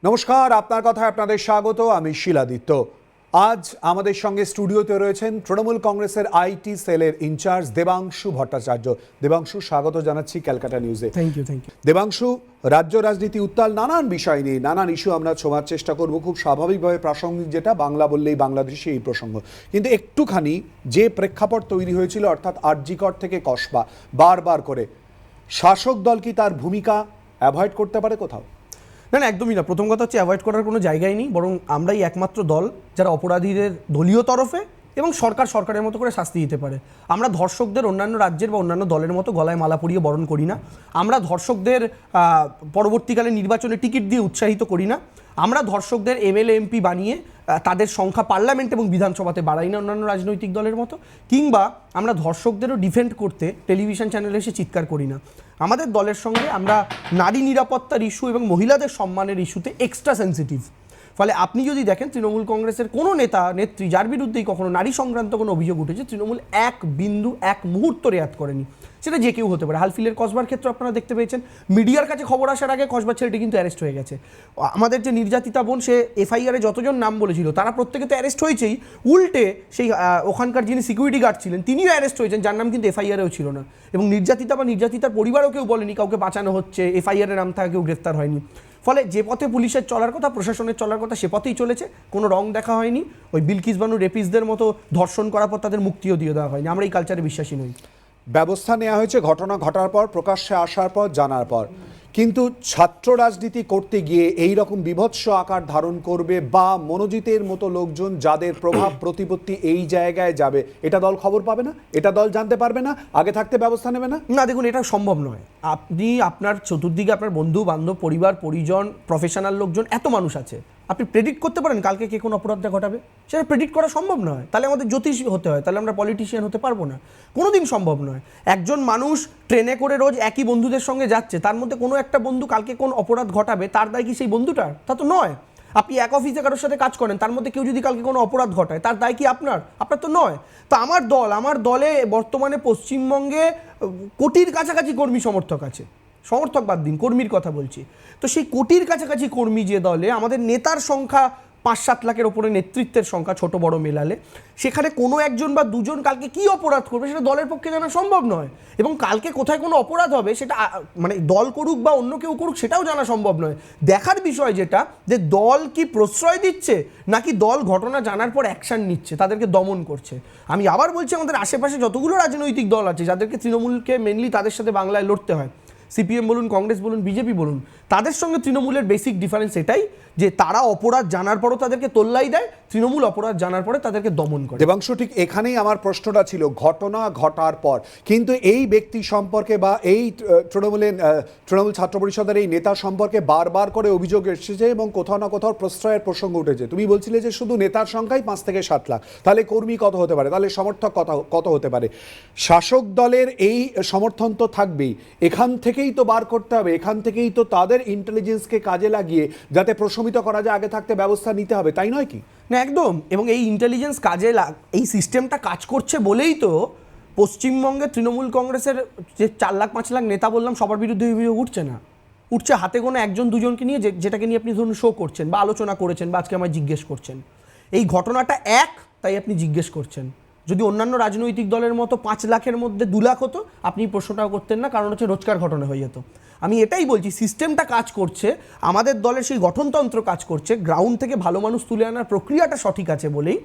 নমস্কার, আপনার কথায় আপনাদের স্বাগত। আমি শিলাদিত্য। আজ আমাদের সঙ্গে স্টুডিওতে রয়েছেন তৃণমূল কংগ্রেসের আইটি সেলের ইনচার্জ দেবাংশু ভট্টাচার্য। দেবাংশু, স্বাগত জানাচ্ছি ক্যালকাটা নিউজে। Thank you. দেবাংশু, রাজ্য রাজনীতি উত্তাল, নানান বিষয় নিয়ে নানান ইস্যু আমরা ছোঁয়ার চেষ্টা করব। খুব স্বাভাবিকভাবে প্রাসঙ্গিক যেটা, বাংলা বললেই বাংলাদেশে এই প্রসঙ্গ। কিন্তু একটুখানি যে প্রেক্ষাপট তৈরি হয়েছিল, অর্থাৎ আরজিকর থেকে কসবা, বারবার করে শাসক দল কি তার ভূমিকা অ্যাভয়েড করতে পারে কোথাও? না, একদমই না। প্রথম কথা হচ্ছে অ্যাভয়েড করার কোনো জায়গাই নেই, বরং আমরাই একমাত্র দল যারা অপরাধীদের দলীয় তরফে এবং সরকারের মতো করে শাস্তি দিতে পারে। আমরা ধর্ষকদের অন্যান্য রাজ্যের বা অন্যান্য দলের মতো গলায় মালা পরিয়ে বরণ করি না। আমরা ধর্ষকদের পরবর্তীকালে নির্বাচনে টিকিট দিয়ে উৎসাহিত করি না। আমরা ধর্ষকদের এমএলএ এমপি বানিয়ে তাদের সংখ্যা পার্লামেন্ট এবং বিধানসভাতে বাড়াই না অন্যান্য রাজনৈতিক দলের মতো। কিংবা আমরা ধর্ষকদেরও ডিফেন্ড করতে টেলিভিশন চ্যানেলে এসে চিৎকার করি না। আমাদের দলের সঙ্গে আমরা নারী নিরাপত্তার ইস্যু এবং মহিলাদের সম্মানের ইস্যুতে এক্সট্রা সেন্সিটিভ। ফলে আপনি যদি দেখেন তৃণমূল কংগ্রেসের কোনো নেতা নেত্রী যার বিরুদ্ধেই কখনো নারী সংক্রান্ত কোনো অভিযোগ উঠেছে, তৃণমূল এক বিন্দু এক মুহূর্ত রেয়াত করেনি। সেটা যে কেউ হতে পারে। হালফিলের কসবার ক্ষেত্রে আপনারা দেখতে পেয়েছেন, মিডিয়ার কাছে খবর আসার আগে কসবার ছেলেটি কিন্তু অ্যারেস্ট হয়ে গেছে। আমাদের যে নির্যাতিতা বোন, সে এফআইআরে যতজন নাম বলেছিল তারা প্রত্যেকে তো অ্যারেস্ট হয়েছেই, উল্টে সেই ওখানকার যিনি সিকিউরিটি গার্ড ছিলেন তিনিও অ্যারেস্ট হয়েছেন, যার নাম কিন্তু এফআইআরেও ছিল না। এবং নির্যাতিতা বা নির্যাতিতার পরিবারও কেউ বলেনি কাউকে বাঁচানো হচ্ছে, এফআইআরে নাম থাকা কেউ গ্রেফতার হয়নি। ফলে যে পথে পুলিশের চলার কথা, প্রশাসনের চলার কথা, সে পথেই চলেছে। কোনো রং দেখা হয়নি। ওই বিলকিস বানু রেপিসদের মতো ধর্ষণ করার পর তাদের মুক্তিও দিয়ে দেওয়া হয়নি। আমরা এই কালচারে বিশ্বাসী নই। ব্যবস্থা নেওয়া হয়েছে ঘটনা ঘটার পর, প্রকাশ্যে আসার পর, জানার পর। কিন্তু ছাত্র রাজনীতি করতে গিয়ে এই রকম বিভৎস আকার ধারণ করবে বা মনোজিতের মতো লোকজন যাদের প্রভাব প্রতিপত্তি এই জায়গায় যাবে, এটা দল খবর পাবে না? এটা দল জানতে পারবে না? আগে থাকতে ব্যবস্থা নেবে না? না, দেখুন, এটা সম্ভব নয়। আপনি আপনার চতুর্দিকে আপনার বন্ধু বান্ধব, পরিবার পরিজন, প্রফেশনাল লোকজন, এত মানুষ আছে। আপনি প্রেডিক্ট করতে পারেন কালকে কে কোন অপরাধটা ঘটাবে? সেটা প্রেডিক্ট করা সম্ভব নয়। তাহলে আমাদের জ্যোতিষ হতে হয়, তাহলে আমরা পলিটিশিয়ান হতে পারবো না। কোনোদিন সম্ভব নয়। একজন মানুষ ট্রেনে করে রোজ একই বন্ধুদের সঙ্গে যাচ্ছে, তার মধ্যে কোনো একটা বন্ধু কালকে কোন অপরাধ ঘটাবে, তার দায় কি সেই বন্ধুটার? তা তো নয়। আপনি এক অফিসে কারোর সাথে কাজ করেন, তার মধ্যে কেউ যদি কালকে কোনো অপরাধ ঘটায়, তার দায় কি আপনার? আপনার তো নয়। তো আমার দলে বর্তমানে পশ্চিমবঙ্গে কোটির কাছাকাছি কর্মী সমর্থক আছে। সমর্থক বাদ দিন, কর্মীর কথা বলছি। তো সেই কোটির কাছাকাছি কর্মী যে দলে, আমাদের নেতার সংখ্যা 5-7 লাখের ওপরে, নেতৃত্বের সংখ্যা ছোট বড় মেলালে, সেখানে কোনো একজন বা দুজন কালকে কি অপরাধ করবে সেটা দলের পক্ষে জানা সম্ভব নয়। এবং কালকে কোথায় কোনো অপরাধ হবে সেটা মানে দল করুক বা অন্য কেউ করুক সেটাও জানা সম্ভব নয়। দেখার বিষয় যেটা, যে দল কি প্রশ্রয় দিচ্ছে নাকি দল ঘটনা জানার পর অ্যাকশন নিচ্ছে, তাদেরকে দমন করছে। আমি আবার বলছি, আমাদের আশেপাশে যতগুলো রাজনৈতিক দল আছে যাদেরকে তৃণমূলকে মেনলি তাদের সাথে বাংলায় লড়তে হয়, সিপিএম বলুন, কংগ্রেস বলুন, বিজেপি বলুন, তাদের সঙ্গে তৃণমূলের বেসিক ডিফারেন্স এটাই যে তারা অপরাধ জানার পরও তাদেরকে তোল্লাই দেয়, তৃণমূল অপরাধ জানার পরে তাদেরকে দমন করে। দেবাংশু, ঠিক এখানেই আমার প্রশ্নটা ছিল। ঘটনা ঘটার পর কিন্তু এই ব্যক্তি সম্পর্কে বা এই তৃণমূল ছাত্র পরিষদের এই নেতা সম্পর্কে বারবার করে অভিযোগ এসেছে এবং কোথাও না কোথাও প্রশ্রয়ের প্রসঙ্গ উঠেছে। তুমি বলছিলে যে শুধু নেতার সংখ্যাই 5 থেকে 7 লাখ, তাহলে কর্মী কত হতে পারে, তাহলে সমর্থক কত হতে পারে? শাসক দলের এই সমর্থন তো থাকবেই। এখান থেকেই তো বার করতে হবে, এখান থেকেই তো তাদের ইন্টেলিজেন্সকে কাজে লাগিয়ে যাতে প্রশমিত করা যায় আগে থাকতে ব্যবস্থা নিতে হবে, তাই নয় কি? না, একদম। এবং এই ইন্টেলিজেন্স কাজে এই সিস্টেমটা কাজ করছে বলেই তো পশ্চিমবঙ্গে তৃণমূল কংগ্রেসের যে 4 লাখ 5 লাখ নেতা বললাম, সবার বিরুদ্ধে অভিযোগ উঠছে না। উঠছে হাতে গোনা একজন দুজনকে নিয়ে, যেটাকে নিয়ে আপনি ধরুন শো করছেন বা আলোচনা করেছেন বা আজকে আমায় জিজ্ঞেস করছেন। এই ঘটনাটা তাই আপনি জিজ্ঞেস করছেন। যদি অন্যান্য রাজনৈতিক দলের মতো 5 লাখের মধ্যে 2 লাখ হতো, আপনি প্রশ্নটাও করতেন না, কারণ হচ্ছে রোজকার ঘটনা হয়ে যেত। আমি এটাই বলছি, সিস্টেমটা কাজ করছে, আমাদের দলের সেই গঠনতন্ত্র কাজ করছে, গ্রাউন্ড থেকে ভালো মানুষ তুলে আনার প্রক্রিয়াটা সঠিক আছে বলেই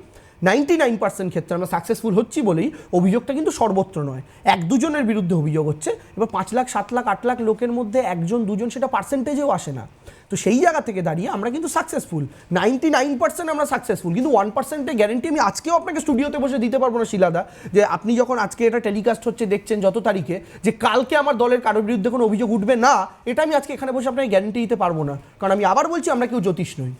99% ক্ষেত্রে আমরা সাকসেসফুল হচ্ছি বলেই অভিযোগটা কিন্তু সর্বত্র নয়, 1-2জনের বিরুদ্ধে অভিযোগ হচ্ছে। এবার 5 লাখ 7 লাখ 8 লাখ লোকের মধ্যে 1-2জন সেটা পার্সেন্টেজেও আসে না। তো সেই জায়গা থেকে দাঁড়িয়ে আমরা কিন্তু সাকসেসফুল, 99% আমরা সাকসেসফুল, কিন্তু 1%-এর গ্যারেন্টি আমি আজকেও আপনাকে স্টুডিওতে বসে দিতে পারবো না শিলাদা, যে আপনি যখন আজকে এটা টেলিকাস্ট হচ্ছে দেখছেন যত তারিখে, যে কালকে আমার দলের কারোর বিরুদ্ধে কোনো অভিযোগ উঠবে না, এটা আমি আজকে এখানে বসে আপনাকে গ্যারেন্টি দিতে পারবো না। কারণ আমি আবার বলছি, আমরা কেউ জ্যোতিষ নই।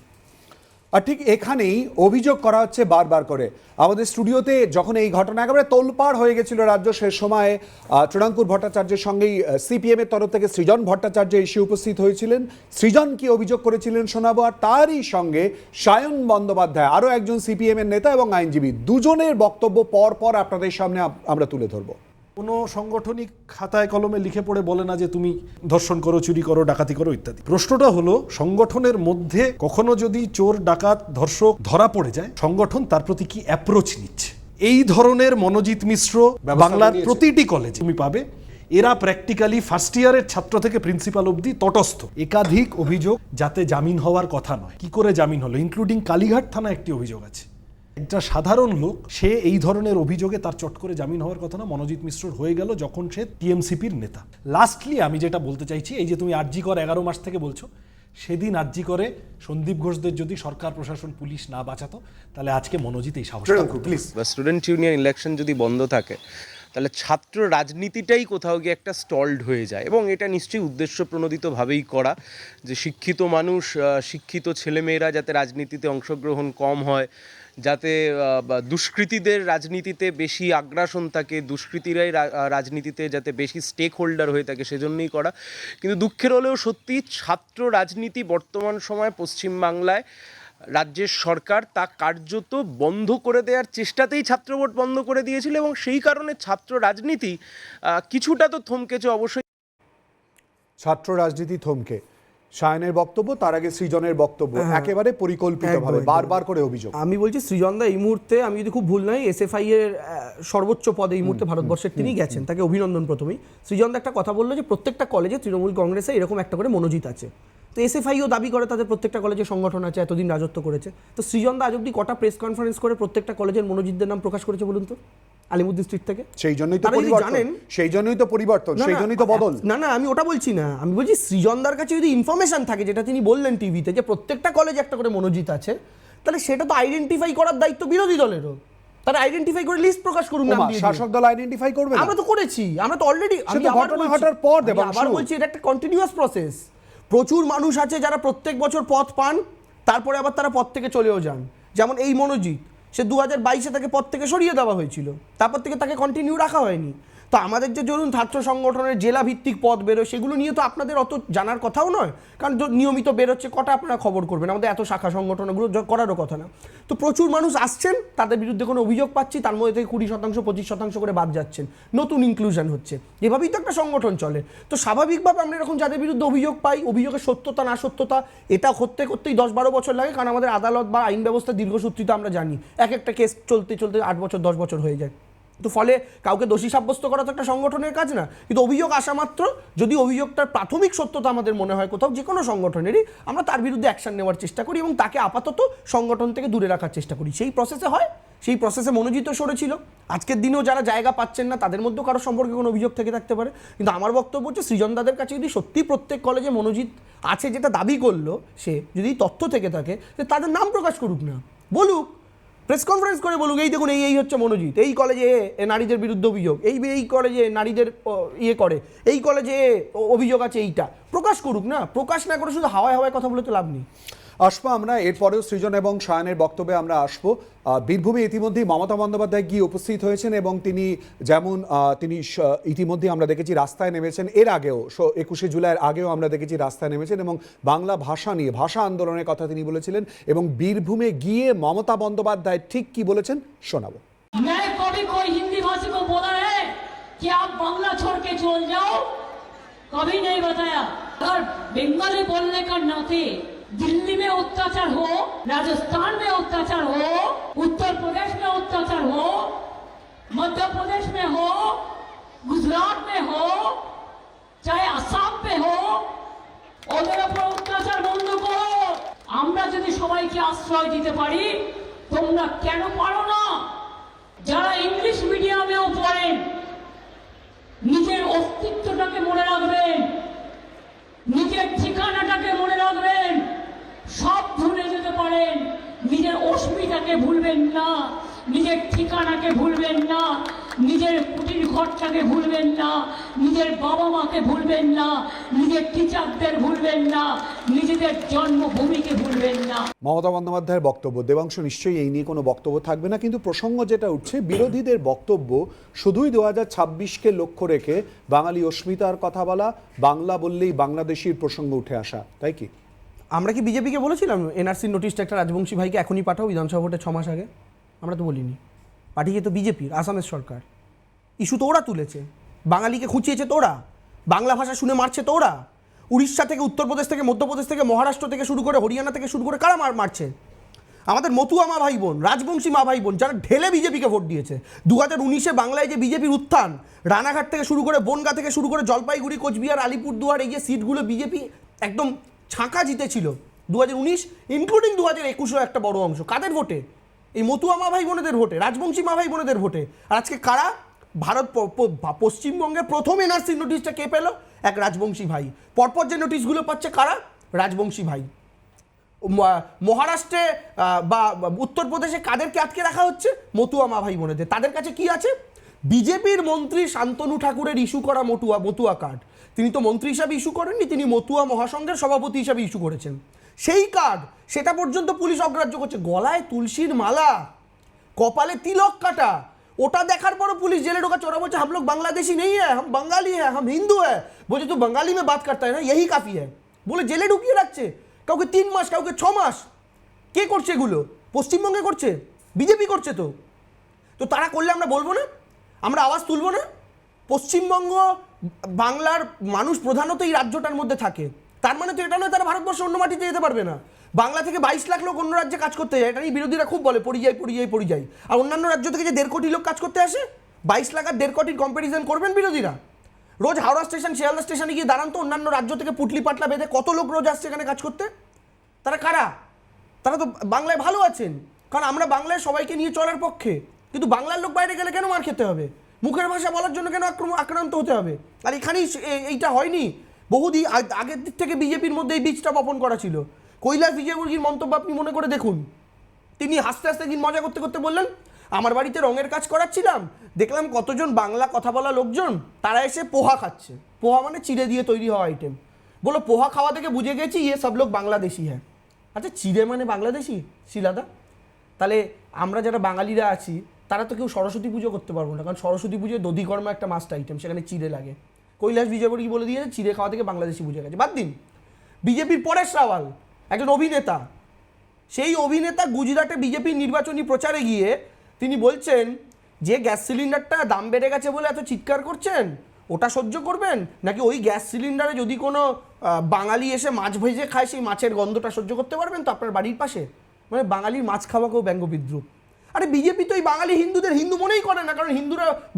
আর ঠিক এখানেই অভিযোগ করা হচ্ছে বারবার করে। আমাদের স্টুডিওতে যখন এই ঘটনা একেবারে তোলপাড় হয়ে গেছিল রাজ্য, সে সময় তৃণাঙ্কুর ভট্টাচার্যের সঙ্গেই সিপিএমের তরফ থেকে সৃজন ভট্টাচার্য এসে উপস্থিত হয়েছিলেন। সৃজন কি অভিযোগ করেছিলেন শোনাবো, আর তারই সঙ্গে সায়ন বন্দ্যোপাধ্যায়, আরও একজন সিপিএমের নেতা এবং আইনজীবী, দুজনের বক্তব্য পর পর আপনাদের সামনে আমরা তুলে ধরবো। কোনো সাংগঠনিক খাতায় কলমে লিখে পড়ে বলে না যে তুমি ধর্ষণ করো, চুরি করো, ডাকাতি করো ইত্যাদি। প্রশ্নটা হলো, সংগঠনের মধ্যে কখনো যদি চোর, ডাকাত, ধর্ষক ধরা পড়ে যায়, সংগঠন তার প্রতি কি অ্যাপ্রোচ নিচ্ছে? এই ধরনের মনোজিৎ মিশ্র বাংলার প্রতিটি কলেজে তুমি পাবে। এরা প্র্যাকটিক্যালি ফার্স্ট ইয়ারের ছাত্র থেকে প্রিন্সিপাল অবধি তটস্থ। একাধিক অভিযোগ যাতে জামিন হওয়ার কথা নয়, কি করে জামিন হলো, ইনক্লুডিং কালীঘাট থানা একটি অভিযোগ আছে। একটা সাধারণ লোক, সে এই ধরনের অভিযোগে তার চট করে জামিন হওয়ার কথা না, মনোজিৎ মিশ্রর হয়ে গেল যখন সে টিএমসিপির নেতা। লাস্টলি আমি যেটা বলতে চাইছি, এই যে তুমি আরজি কর 11 মাস থেকে বলছো, সেদিন আরজি করে সন্দীপ ঘোষদের যদি সরকার, প্রশাসন, পুলিশ না বাঁচাতো, তাহলে আজকে মনোজিৎ এই সাহস প্লিজ। বা স্টুডেন্ট ইউনিয়ন ইলেকশন যদি বন্ধ থাকে, তাহলে ছাত্র রাজনীতিটাই কোথাও গিয়ে একটা স্টলড হয়ে যায়। এবং এটা নিশ্চয়ই উদ্দেশ্য প্রণোদিতভাবেই করা, যে শিক্ষিত মানুষ, শিক্ষিত ছেলেমেয়েরা যাতে রাজনীতিতে অংশগ্রহণ কম হয়, যাতে দুষ্কৃতীদের রাজনীতিতে বেশি আগ্রাসন থাকে, দুষ্কৃতীরাই রাজনীতিতে যাতে বেশি স্টেক হোল্ডার হয়ে থাকে, সেজন্যই করা। কিন্তু দুঃখের হলেও সত্যি, ছাত্র রাজনীতি বর্তমান সময়ে পশ্চিমবাংলায় রাজ্যের সরকার তা কার্যত বন্ধ করে দেওয়ার চেষ্টাতেই ছাত্র ভোট বন্ধ করে দিয়েছিল, এবং সেই কারণে ছাত্র রাজনীতি কিছুটা তো থমকেছে অবশ্যই। ছাত্র রাজনীতি থমকে, সায়নের বক্তব্য, তার আগে সৃজনের বক্তব্য, একেবারে পরিকল্পিতভাবে একদম। বারবার করে অভিযোগ। আমি বলছি সৃজনদা এই মুহূর্তে, আমি যদি খুব ভুল নয়, এসএফআই এর সর্বোচ্চ পদে এই মুহূর্তে ভারতবর্ষের তিনি গেছেন, তাকে অভিনন্দন। প্রথমেই সৃজনদা একটা কথা বললো যে প্রত্যেকটা কলেজে তৃণমূল কংগ্রেসে এরকম একটা করে মনোজিৎ আছে। তো এসএফআইও দাবি করে তাদের প্রত্যেকটা কলেজে সংগঠন আছে, এতদিন রাজত্ব করেছে। তো সৃজনদা আজ অব্দি কটা প্রেস কনফারেন্স করে প্রত্যেকটা কলেজের মনোজিতদের নাম প্রকাশ করেছে বলুন তো, আলিমুদ্দিন স্ট্রিট থেকে? সেই জন্যই তো তারা যদি পরিবর্তন, জানেন, সেই জন্যই তো পরিবর্তন, সেই জন্যই তো বদল। না না, আমি ওটা বলছি না, আমি বলছি সৃজনদার কাছে যদি ইনফরমেশন থাকে, যেটা তিনি বললেন টিভিতে, যে প্রত্যেকটা কলেজে একটা করে মনোজিৎ আছে, তাহলে সেটা তো আইডেন্টিফাই করার দায়িত্ব বিরোধী দলেরও। তারা আইডেন্টিফাই করে লিস্ট প্রকাশ করুন, নাম দিয়ে দিন। শাসক দল আইডেন্টিফাই করবে না? আমরা তো করেছি, আমরা তো অলরেডি, আমি তো ঘটনা ঘটার পর দেবাংশু। আবার বলছি, এটা একটা কন্টিনিউয়াস প্রসেস। প্রচুর মানুষ আছে যারা প্রত্যেক বছর পদ পান, তারপরে আবার তারা পদ থেকে চলেও যান। যেমন এই মনোজিৎ, সে 2022-এ তাকে পদ থেকে সরিয়ে দেওয়া হয়েছিল, তারপর থেকে তাকে কন্টিনিউ রাখা হয়নি। তো আমাদের যে ধরুন ছাত্র সংগঠনের জেলা ভিত্তিক পদ বেরোয়, সেগুলো নিয়ে তো আপনাদের অত জানার কথাও নয়, কারণ নিয়মিত বেরোচ্ছে, কটা আপনারা খবর করবেন? আমাদের এত শাখা সংগঠনগুলো করারও কথা না। তো প্রচুর মানুষ আসছেন, তাদের বিরুদ্ধে কোনো অভিযোগ পাচ্ছি, তার মধ্যে থেকে 20%, 25% করে বাদ যাচ্ছেন, নতুন ইনক্লুশন হচ্ছে। এভাবেই তো একটা সংগঠন চলে। তো স্বাভাবিকভাবে আমরা এরকম যাদের বিরুদ্ধে অভিযোগ পাই, অভিযোগের সত্যতা না সত্যতা এটা করতে করতেই 10-12 বছর লাগে, কারণ আমাদের আদালত বা আইন ব্যবস্থা দীর্ঘসূত্রিতা আমরা জানি, এক একটা কেস চলতে চলতে 8 বছর 10 বছর হয়ে যায়। তো ফলে কাউকে দোষী সাব্যস্ত করা তো একটা সংগঠনের কাজ না, কিন্তু অভিযোগ আসা মাত্র যদি অভিযোগটার প্রাথমিক সত্যতা আমাদের মনে হয় কোথাও, যে কোনো সংগঠনেরই, আমরা তার বিরুদ্ধে অ্যাকশন নেওয়ার চেষ্টা করি এবং তাকে আপাতত সংগঠন থেকে দূরে রাখার চেষ্টা করি। সেই প্রসেসে হয়, সেই প্রসেসে মনোজিৎ সরেছিল। আজকের দিনেও যারা জায়গা পাচ্ছেন না, তাদের মধ্যেও কারো সম্পর্কে কোনো অভিযোগ থেকে থাকতে পারে। কিন্তু আমার বক্তব্য হচ্ছে, সৃজনদাদের কাছে যদি সত্যি প্রত্যেক কলেজে মনোজিৎ আছে, যেটা দাবি করলো সে, যদি তথ্য থেকে থাকে, তাদের নাম প্রকাশ করুক না, বলুক, প্রেস কনফারেন্স করে বলুক, এই দেখুন এই হচ্ছে মনোজিৎ, এই কলেজে নারীদের বিরুদ্ধে অভিযোগ, এই কলেজে নারীদের ইয়ে করে, এই কলেজে অভিযোগ আছে, এইটা প্রকাশ করুক না। প্রকাশ না করে শুধু হাওয়ায় হাওয়ায় কথা বলে তো লাভ নেই। আসবো আমরা এরপরেও সৃজন এবং সায়নের বক্তব্যে আমরা আসবো। বীরভূমে ইতিমধ্যেই মমতা বন্দ্যোপাধ্যায় গিয়ে উপস্থিত হয়েছেন এবং তিনি যেমন ইতিমধ্যে আমরা দেখেছি রাস্তায় নেমেছেন, এর আগেও 21শে জুলাইয়ের আগেও আমরা দেখেছি রাস্তায় নেমেছেন এবং বাংলা ভাষা নিয়ে, ভাষা আন্দোলনের কথা তিনি বলেছিলেন। এবং বীরভূমে গিয়ে মমতা বন্দ্যোপাধ্যায় ঠিক কি বলেছেন শোনাবো। मैं कभी कोई हिंदी भाषी को बोला है कि आप बांग्ला छोड़ के चल जाओ, कभी नहीं बताया। अगर बंगाली बोलने का नाते दिल्ली में अत्याचार हो, राजस्थान में अत्याचार हो, उत्तर प्रदेश में अत्याचार हो, मध्य प्रदेश में हो, गुजरात में हो, चाहे असम में हो, ওদের উপর অত্যাচার বন্ধ করো। আমরা যদি সবাইকে আশ্রয় দিতে পারি, তোমরা কেন পারো না? যারা ইংলিশ মিডিয়ামেও পড়েন, নিজের অস্তিত্বটাকে মনে রাখবেন, নিজের ঠিকানাটাকে মনে রাখবেন, সব ভুলে যেতে পারেন, নিজের অস্মিতাকে ভুলবেন না, নিজের ঠিকানাকে ভুলবেন না, নিজের কুটির ঘরটাকে ভুলবেন না, নিজের বাবা মাকে ভুলবেন না, নিজের টিচারদের ভুলবেন না, নিজেদের জন্মভূমিকে ভুলবেন না। মমতা বন্দ্যোপাধ্যায়ের বক্তব্য, দেবাংশ নিশ্চয়ই এই নিয়ে কোনো বক্তব্য থাকবে না, কিন্তু প্রসঙ্গ যেটা উঠছে, বিরোধীদের বক্তব্য শুধুই 2026কে লক্ষ্য রেখে বাঙালি অস্মিতার কথা বলা, বাংলা বললেই বাংলাদেশির প্রসঙ্গ উঠে আসা, তাই কি? আমরা কি বিজেপিকে বলেছিলাম এনআরসির নোটিশটা একটা রাজবংশী ভাইকে এখনই পাঠাও বিধানসভা ভোটে 6 মাস আগে? আমরা তো বলিনি, পাঠিয়ে তো বিজেপির আসামের সরকার। ইস্যু তো ওরা তুলেছে, বাঙালিকে খুঁচিয়েছে তো ওরা, বাংলা ভাষা শুনে মারছে তো ওরা। উড়িষ্যা থেকে, উত্তরপ্রদেশ থেকে, মধ্যপ্রদেশ থেকে, মহারাষ্ট্র থেকে শুরু করে, হরিয়ানা থেকে শুরু করে কারা মারছে? আমাদের মতুয়া মা ভাই বোন, রাজবংশী মা ভাই বোন, যারা ঢেলে বিজেপিকে ভোট দিয়েছে। 2019-এ বাংলায় যে বিজেপির উত্থান, রানাঘাট থেকে শুরু করে, বনগাঁ থেকে শুরু করে, জলপাইগুড়ি, কোচবিহার, আলিপুরদুয়ার, এই যে সিটগুলো বিজেপি একদম ছাঁকা জিতেছিল 2019, ইনক্লুডিং 2021-এও একটা বড় অংশ। কাদের ভোটে? এই মতুয়া মা ভাই বোনেদের ভোটে, রাজবংশী মা ভাই বোনেদের ভোটে। আর আজকে কারা? পশ্চিমবঙ্গের প্রথম এনআরসি নোটিশটা কে পেল? এক রাজবংশী ভাই। পরপর যে নোটিশগুলো পাচ্ছে কারা? রাজবংশী ভাই। মহারাষ্ট্রে বা উত্তরপ্রদেশে কাদেরকে আটকে রাখা হচ্ছে? মতুয়া মা ভাই বোনেদের। তাদের কাছে কি আছে? বিজেপির মন্ত্রী শান্তনু ঠাকুরের ইস্যু করা মতুয়া কার্ড। তিনি তো মন্ত্রী হিসাবে ইস্যু করেননি, তিনি মতুয়া মহাসংঘের সভাপতি হিসাবে ইস্যু করেছেন। সেই কার্ড, সেটা পর্যন্ত পুলিশ অগ্রাহ্য করছে। গলায় তুলসীর মালা, কপালে তিলক কাটা, ওটা দেখার পরও পুলিশ জেলে ঢোকাচ্ছে। ওরা বলছে হাম লোক বাংলাদেশি নেই হ্যাঁ, হাম বাঙালি হ্যাঁ, হাম হিন্দু হ্যাঁ। বলছে তো বাঙালি में बात करता है ना, यही काफी है বলে জেলে ঢুকিয়ে রাখছে। কাউকে 3 মাস, কাউকে 6 মাস। কে করছে এগুলো? পশ্চিমবঙ্গে করছে, বিজেপি করছে। তো তারা করলে আমরা বলবো না? আমরা আওয়াজ তুলবো না? পশ্চিমবঙ্গ, বাংলার মানুষ প্রধানত এই রাজ্যটার মধ্যে থাকে, তার মানে তো এটা নয় তারা ভারতবর্ষের অন্য মাটিতে যেতে পারবে না। বাংলা থেকে 22 লাখ লোক অন্য রাজ্যে কাজ করতে যায়, এটা নিয়ে বিরোধীরা খুব বলে পরিযায়ী। আর অন্যান্য রাজ্য থেকে যে 1.5 কোটি লোক কাজ করতে আসে, 22 লাখ আর 1.5 কোটির কম্প্যারিজন করবেন বিরোধীরা? রোজ হাওড়া স্টেশন, শিয়ালদা স্টেশনে গিয়ে দাঁড়ান তো, অন্যান্য রাজ্য থেকে পুটলি পাটলা বেঁধে কত লোক রোজ আসছে এখানে কাজ করতে। তারা কারা? তারা তো বাংলায় ভালো আছেন, কারণ আমরা বাংলায় সবাইকে নিয়ে চলার পক্ষে। কিন্তু বাংলার লোক বাইরে গেলে কেন মার খেতে হবে? মুখের ভাষা বলার জন্য কেন আক্রান্ত হতে হবে? আর এখানেই এইটা হয়নি, বহুদিন আগের দিক থেকে বিজেপির মধ্যে এই বীজটা বপন করা ছিল। কৈলাস বিজয়বর্গীর মন্তব্য আপনি মনে করে দেখুন, তিনি হাসতে হাসতে দিন মজা করতে করতে বললেন, আমার বাড়িতে রঙের কাজ করাচ্ছিলাম, দেখলাম কতজন বাংলা কথা বলা লোকজন তারা এসে পোহা খাচ্ছে। পোহা মানে চিড়ে দিয়ে তৈরি হওয়া আইটেম। বলো পোহা খাওয়া থেকে বুঝে গেছি ইয়ে সব লোক বাংলাদেশি হ্যাঁ। আচ্ছা চিড়ে মানে বাংলাদেশি শিলাদা? তাহলে আমরা যারা বাঙালিরা আছি তারা তো কেউ সরস্বতী পুজো করতে পারবো না, কারণ সরস্বতী পুজোয় দধিকর্মা একটা মাস্ট আইটেম, সেখানে চিড়ে লাগে। কৈলাস বিজয়বর্গী বলে দিয়েছে চিড়ে খাওয়া থেকে বাংলাদেশি বুঝে গেছে। বাদ দিন, বিজেপির পরেশ রাওয়াল একজন অভিনেতা, সেই অভিনেতা গুজরাটে বিজেপির নির্বাচনী প্রচারে গিয়ে তিনি বলছেন যে গ্যাস সিলিন্ডারটা দাম বেড়ে গেছে বলে এত চিৎকার করছেন, ওটা সহ্য করবেন নাকি ওই গ্যাস সিলিন্ডারে যদি কোনো বাঙালি এসে মাছ ভেজে খায় সেই মাছের গন্ধটা সহ্য করতে পারবেন তো আপনার বাড়ির পাশে? মানে বাঙালির মাছ খাওয়াকেও ব্যঙ্গ বিদ্রুপ। আরে বিজেপি তো এই বাঙালি হিন্দুদের হিন্দু মনেই করে না, কারণ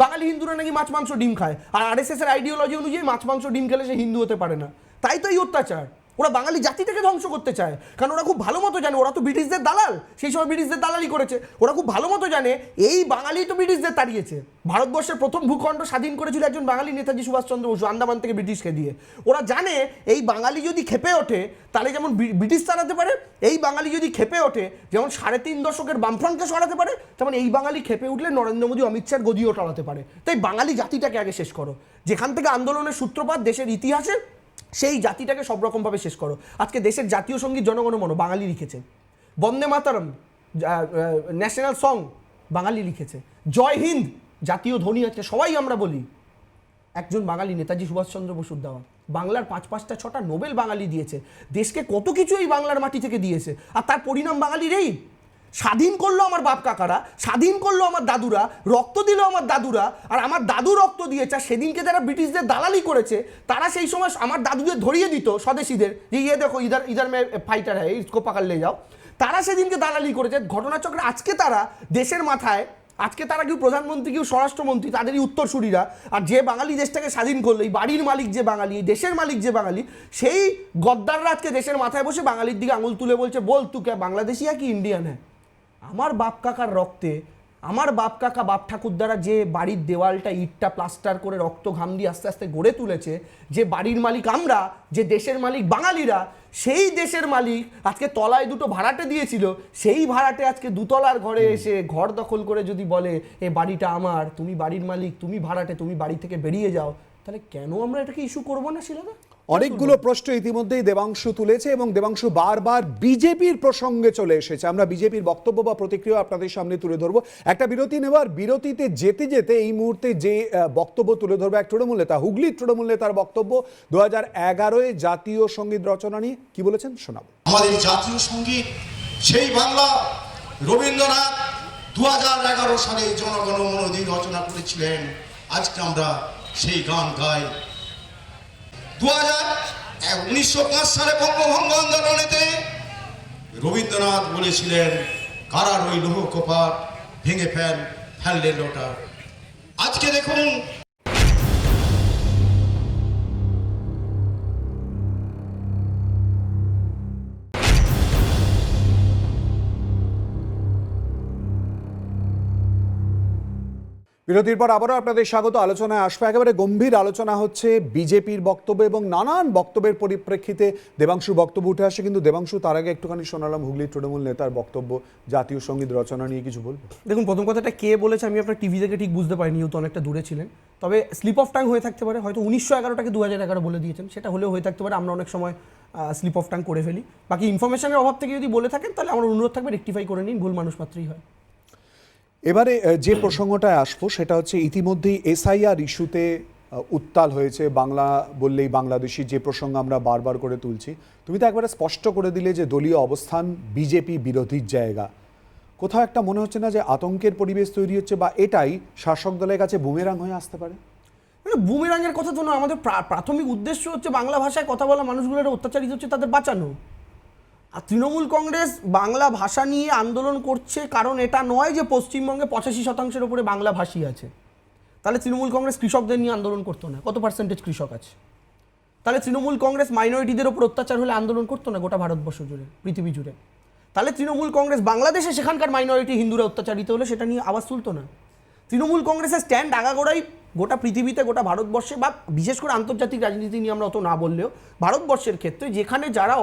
বাঙালি হিন্দুরা নাকি মাছ মাংস ডিম খায়, আর আরএসএস এর আইডিওলজি অনুযায়ী মাছ মাংস ডিম খেলে সে হিন্দু হতে পারে না। তাই তো এই অত্যাচার। ওরা বাঙালি জাতিটাকে ধ্বংস করতে চায়, কারণ ওরা খুব ভালো মতো জানে ওরা তো ব্রিটিশদের দালাল, সেই সময় ব্রিটিশদের দালালি করেছে। ওরা খুব ভালো মতো জানে এই বাঙালি তো ব্রিটিশদের তাড়িয়েছে। ভারতবর্ষের প্রথম ভূখণ্ড স্বাধীন করেছিল একজন বাঙালি, নেতাজি সুভাষচন্দ্র বসু, আন্দামান থেকে ব্রিটিশকে দিয়ে। ওরা জানে এই বাঙালি যদি খেপে ওঠে তাহলে যেমন ব্রিটিশ তাড়াতে পারে, এই বাঙালি যদি খেপে ওঠে যেমন 3.5 দশকের বামফ্রন্টকে সরাতে পারে, তেমন এই বাঙালি খেপে উঠলে নরেন্দ্র মোদী, অমিত শাহর গদিও টানাতে পারে। তাই বাঙালি জাতিটাকে আগে শেষ করো। যেখান থেকে আন্দোলনের সূত্রপাত দেশের ইতিহাসে, সেই জাতিটাকে সব রকমভাবে শেষ করো। আজকে দেশের জাতীয় সঙ্গীত জনগণ মন বাঙালি লিখেছে, বন্দে মাতরম ন্যাশনাল সং বাঙালি লিখেছে, জয় হিন্দ জাতীয় ধ্বনি আজকে সবাই আমরা বলি একজন বাঙালি, নেতাজি সুভাষচন্দ্র বসুর দেওয়া। বাংলার 5-5টা-6টা নোবেল বাঙালি দিয়েছে, দেশকে কত কিছু এই বাংলার মাটি থেকে দিয়েছে, আর তার পরিণাম বাঙালির এই। স্বাধীন করলো আমার বাপ কাকারা, স্বাধীন করলো আমার দাদুরা, রক্ত দিল আমার দাদুরা, আর আমার দাদু রক্ত দিয়েছে। সেদিনকে যারা ব্রিটিশদের দালালি করেছে তারা সেই সময় আমার দাদুদের ধরিয়ে দিত স্বদেশীদের, যে ইয়ে দেখো ইধার মে ফাইটার হ্যাঁ ইসকো পাকার লে যাও। তারা সেদিনকে দালালি করেছে ঘটনাচক্রে। আজকে তারা দেশের মাথায়, আজকে তারা কেউ প্রধানমন্ত্রী, কেউ স্বরাষ্ট্রমন্ত্রী, তাদেরই উত্তরসূরিরা। আর যে বাঙালি দেশটাকে স্বাধীন করলো, এই বাড়ির মালিক যে বাঙালি, এই দেশের মালিক যে বাঙালি, সেই গদ্দাররা আজকে দেশের মাথায় বসে বাঙালির দিকে আঙুল তুলে বলছে বল তু কে বাংলাদেশি কি ইন্ডিয়ান হ্যাঁ। আমার বাপ কাকার রক্তে, আমার বাপ কাকা বাপ ঠাকুর দ্বারা যে বাড়ির দেওয়ালটা ইটটা প্লাস্টার করে রক্ত ঘাম দিয়ে আস্তে আস্তে গড়ে তুলেছে, যে বাড়ির মালিক আমরা, যে দেশের মালিক বাঙালিরা, সেই দেশের মালিক আজকে তলায় 2টো ভাড়াটে দিয়েছিল, সেই ভাড়াটে আজকে 2তলার ঘরে এসে ঘর দখল করে যদি বলে এ বাড়িটা আমার, তুমি বাড়ির মালিক, তুমি ভাড়াটে, তুমি বাড়ি থেকে বেরিয়ে যাও, তাহলে কেন আমরা এটাকে ইস্যু করবো না শিলাদা? অনেকগুলো প্রশ্ন ইতিমধ্যেই দেবাংশু তুলেছে এবং দেবাংশু বারবার বিজেপির প্রসঙ্গে চলে এসেছে। আমরা বিজেপির বক্তব্য বা প্রতিক্রিয়া আপনাদের সামনে তুলে ধরবো। একটা বিরতি নেবার, বিরতিতে যেতে যেতে এই মুহূর্তে যে বক্তব্য তুলে ধরবো এক তৃণমূল নেতা, হুগলির তৃণমূল নেতার বক্তব্য 2011-এ জাতীয় সঙ্গীত রচনা নিয়ে কি বলেছেন শোনাবো। আমাদের জাতীয় সঙ্গীত সেই বাংলা রবীন্দ্রনাথ 2011 সালে জনগণ মন দিয়ে রচনা করেছিলেন। আজকে আমরা সেই গান গাই। 1905 সালে বঙ্গভঙ্গ আন্দোলনেতে রবীন্দ্রনাথ বলেছিলেন, কারার ওই লৌহ কপাট ভেঙে ফেললে লোটা। আজকে দেখুন বিরতির পর আবারও আপনাদের স্বাগত। আলোচনায় আসবে, একেবারে গম্ভীর আলোচনা হচ্ছে বিজেপির বক্তব্য এবং নানান বক্তব্যের পরিপ্রেক্ষিতে দেবাংশুর বক্তব্য উঠে আসে। কিন্তু দেবাংশু, তার আগে একটুখানি শোনালাম হুগলির তৃণমূল নেতার বক্তব্য, জাতীয় সঙ্গীত রচনা নিয়ে কিছু বলবো? দেখুন, প্রথম কথাটা কে বলেছে আমি আপনার টিভি থেকে ঠিক বুঝতে পারিনি, তো অনেকটা দূরে ছিলেন। তবে স্লিপ অফ টাং হয়ে থাকতে পারে, হয়তো 1911টাকে 2011 বলে দিয়েছেন, সেটা হলেও হয়ে থাকতে পারে। আমরা অনেক সময় স্লিপ অফ টাং করে ফেলি। বাকি ইনফরমেশনের অভাব থেকে যদি বলে থাকেন তাহলে আমার অনুরোধ থাকবে রেকটিফাই করে নিন, ভুল মানুষ মাত্রই হয়। এবারে যে প্রসঙ্গটায় আসবো সেটা হচ্ছে ইতিমধ্যেই এসআইআর ইস্যুতে উত্তাল হয়েছে বাংলা বললেই বাংলাদেশি, যে প্রসঙ্গ আমরা বারবার করে তুলছি। তুমি তো একবারে স্পষ্ট করে দিলে যে দলীয় অবস্থান বিজেপি বিরোধীর জায়গা। কোথাও একটা মনে হচ্ছে না যে আতঙ্কের পরিবেশ তৈরি হচ্ছে, বা এটাই শাসক দলের কাছে বুমেরাং হয়ে আসতে পারে? বুমেরাঙের কথা তো না, আমাদের প্রাথমিক উদ্দেশ্য হচ্ছে বাংলা ভাষায় কথা বলা মানুষগুলোর অত্যাচারিত হচ্ছে তাদের বাঁচানো। আর তৃণমূল কংগ্রেস বাংলা ভাষা নিয়ে আন্দোলন করছে কারণ এটা নয় যে পশ্চিমবঙ্গে 85% উপরে বাংলা ভাষী আছে। তাহলে তৃণমূল কংগ্রেস কৃষকদের নিয়ে আন্দোলন করতো না? কত পার্সেন্টেজ কৃষক আছে? তাহলে তৃণমূল কংগ্রেস মাইনরিটিদের ওপর অত্যাচার হলে আন্দোলন করতো না গোটা ভারতবর্ষ জুড়ে, পৃথিবী জুড়ে? তাহলে তৃণমূল কংগ্রেস বাংলাদেশে সেখানকার মাইনরিটি হিন্দুরা অত্যাচারিত হলে সেটা নিয়ে আওয়াজ তুলতো না? তৃণমূল কংগ্রেসের স্ট্যান্ড আগাগোড়াই গোটা পৃথিবীতে, গোটা ভারতবর্ষে, বা বিশেষ করে আন্তর্জাতিক রাজনীতি নিয়ে আমরা অত না বললেও ভারতবর্ষের ক্ষেত্রে যেখানে যারা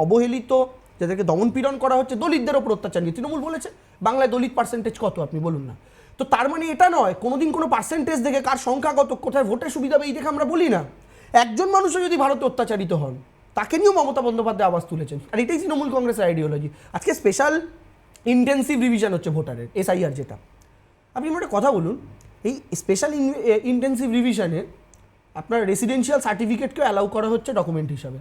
অবহেলিত, যাদেরকে দমনপীড়ন করা হচ্ছে, দলিতদের ওপর অত্যাচার নিয়ে তৃণমূল বলেছে বাংলায় দলিত পার্সেন্টেজ কত আপনি বলুন না। তো তার মানে এটা নয় কোনোদিন কোনো পার্সেন্টেজ দেখে কার সংখ্যা কত, কোথায় ভোটের সুবিধা এই দেখে আমরা বলি না। একজন মানুষও যদি ভারতে অত্যাচারিত হন তাকে নিয়েও মমতা বন্দ্যোপাধ্যায় আওয়াজ তুলেছেন, আর এটাই তৃণমূল কংগ্রেসের আইডিওলজি। আজকে স্পেশাল ইন্টেন্সিভ রিভিশন হচ্ছে ভোটারের, এসআইআর যেটা। আপনি একটা কথা বলুন, এই স্পেশাল ইন্টেন্সিভ রিভিশনে আপনার রেসিডেন্সিয়াল সার্টিফিকেটকেও অ্যালাউ করা হচ্ছে ডকুমেন্ট হিসাবে।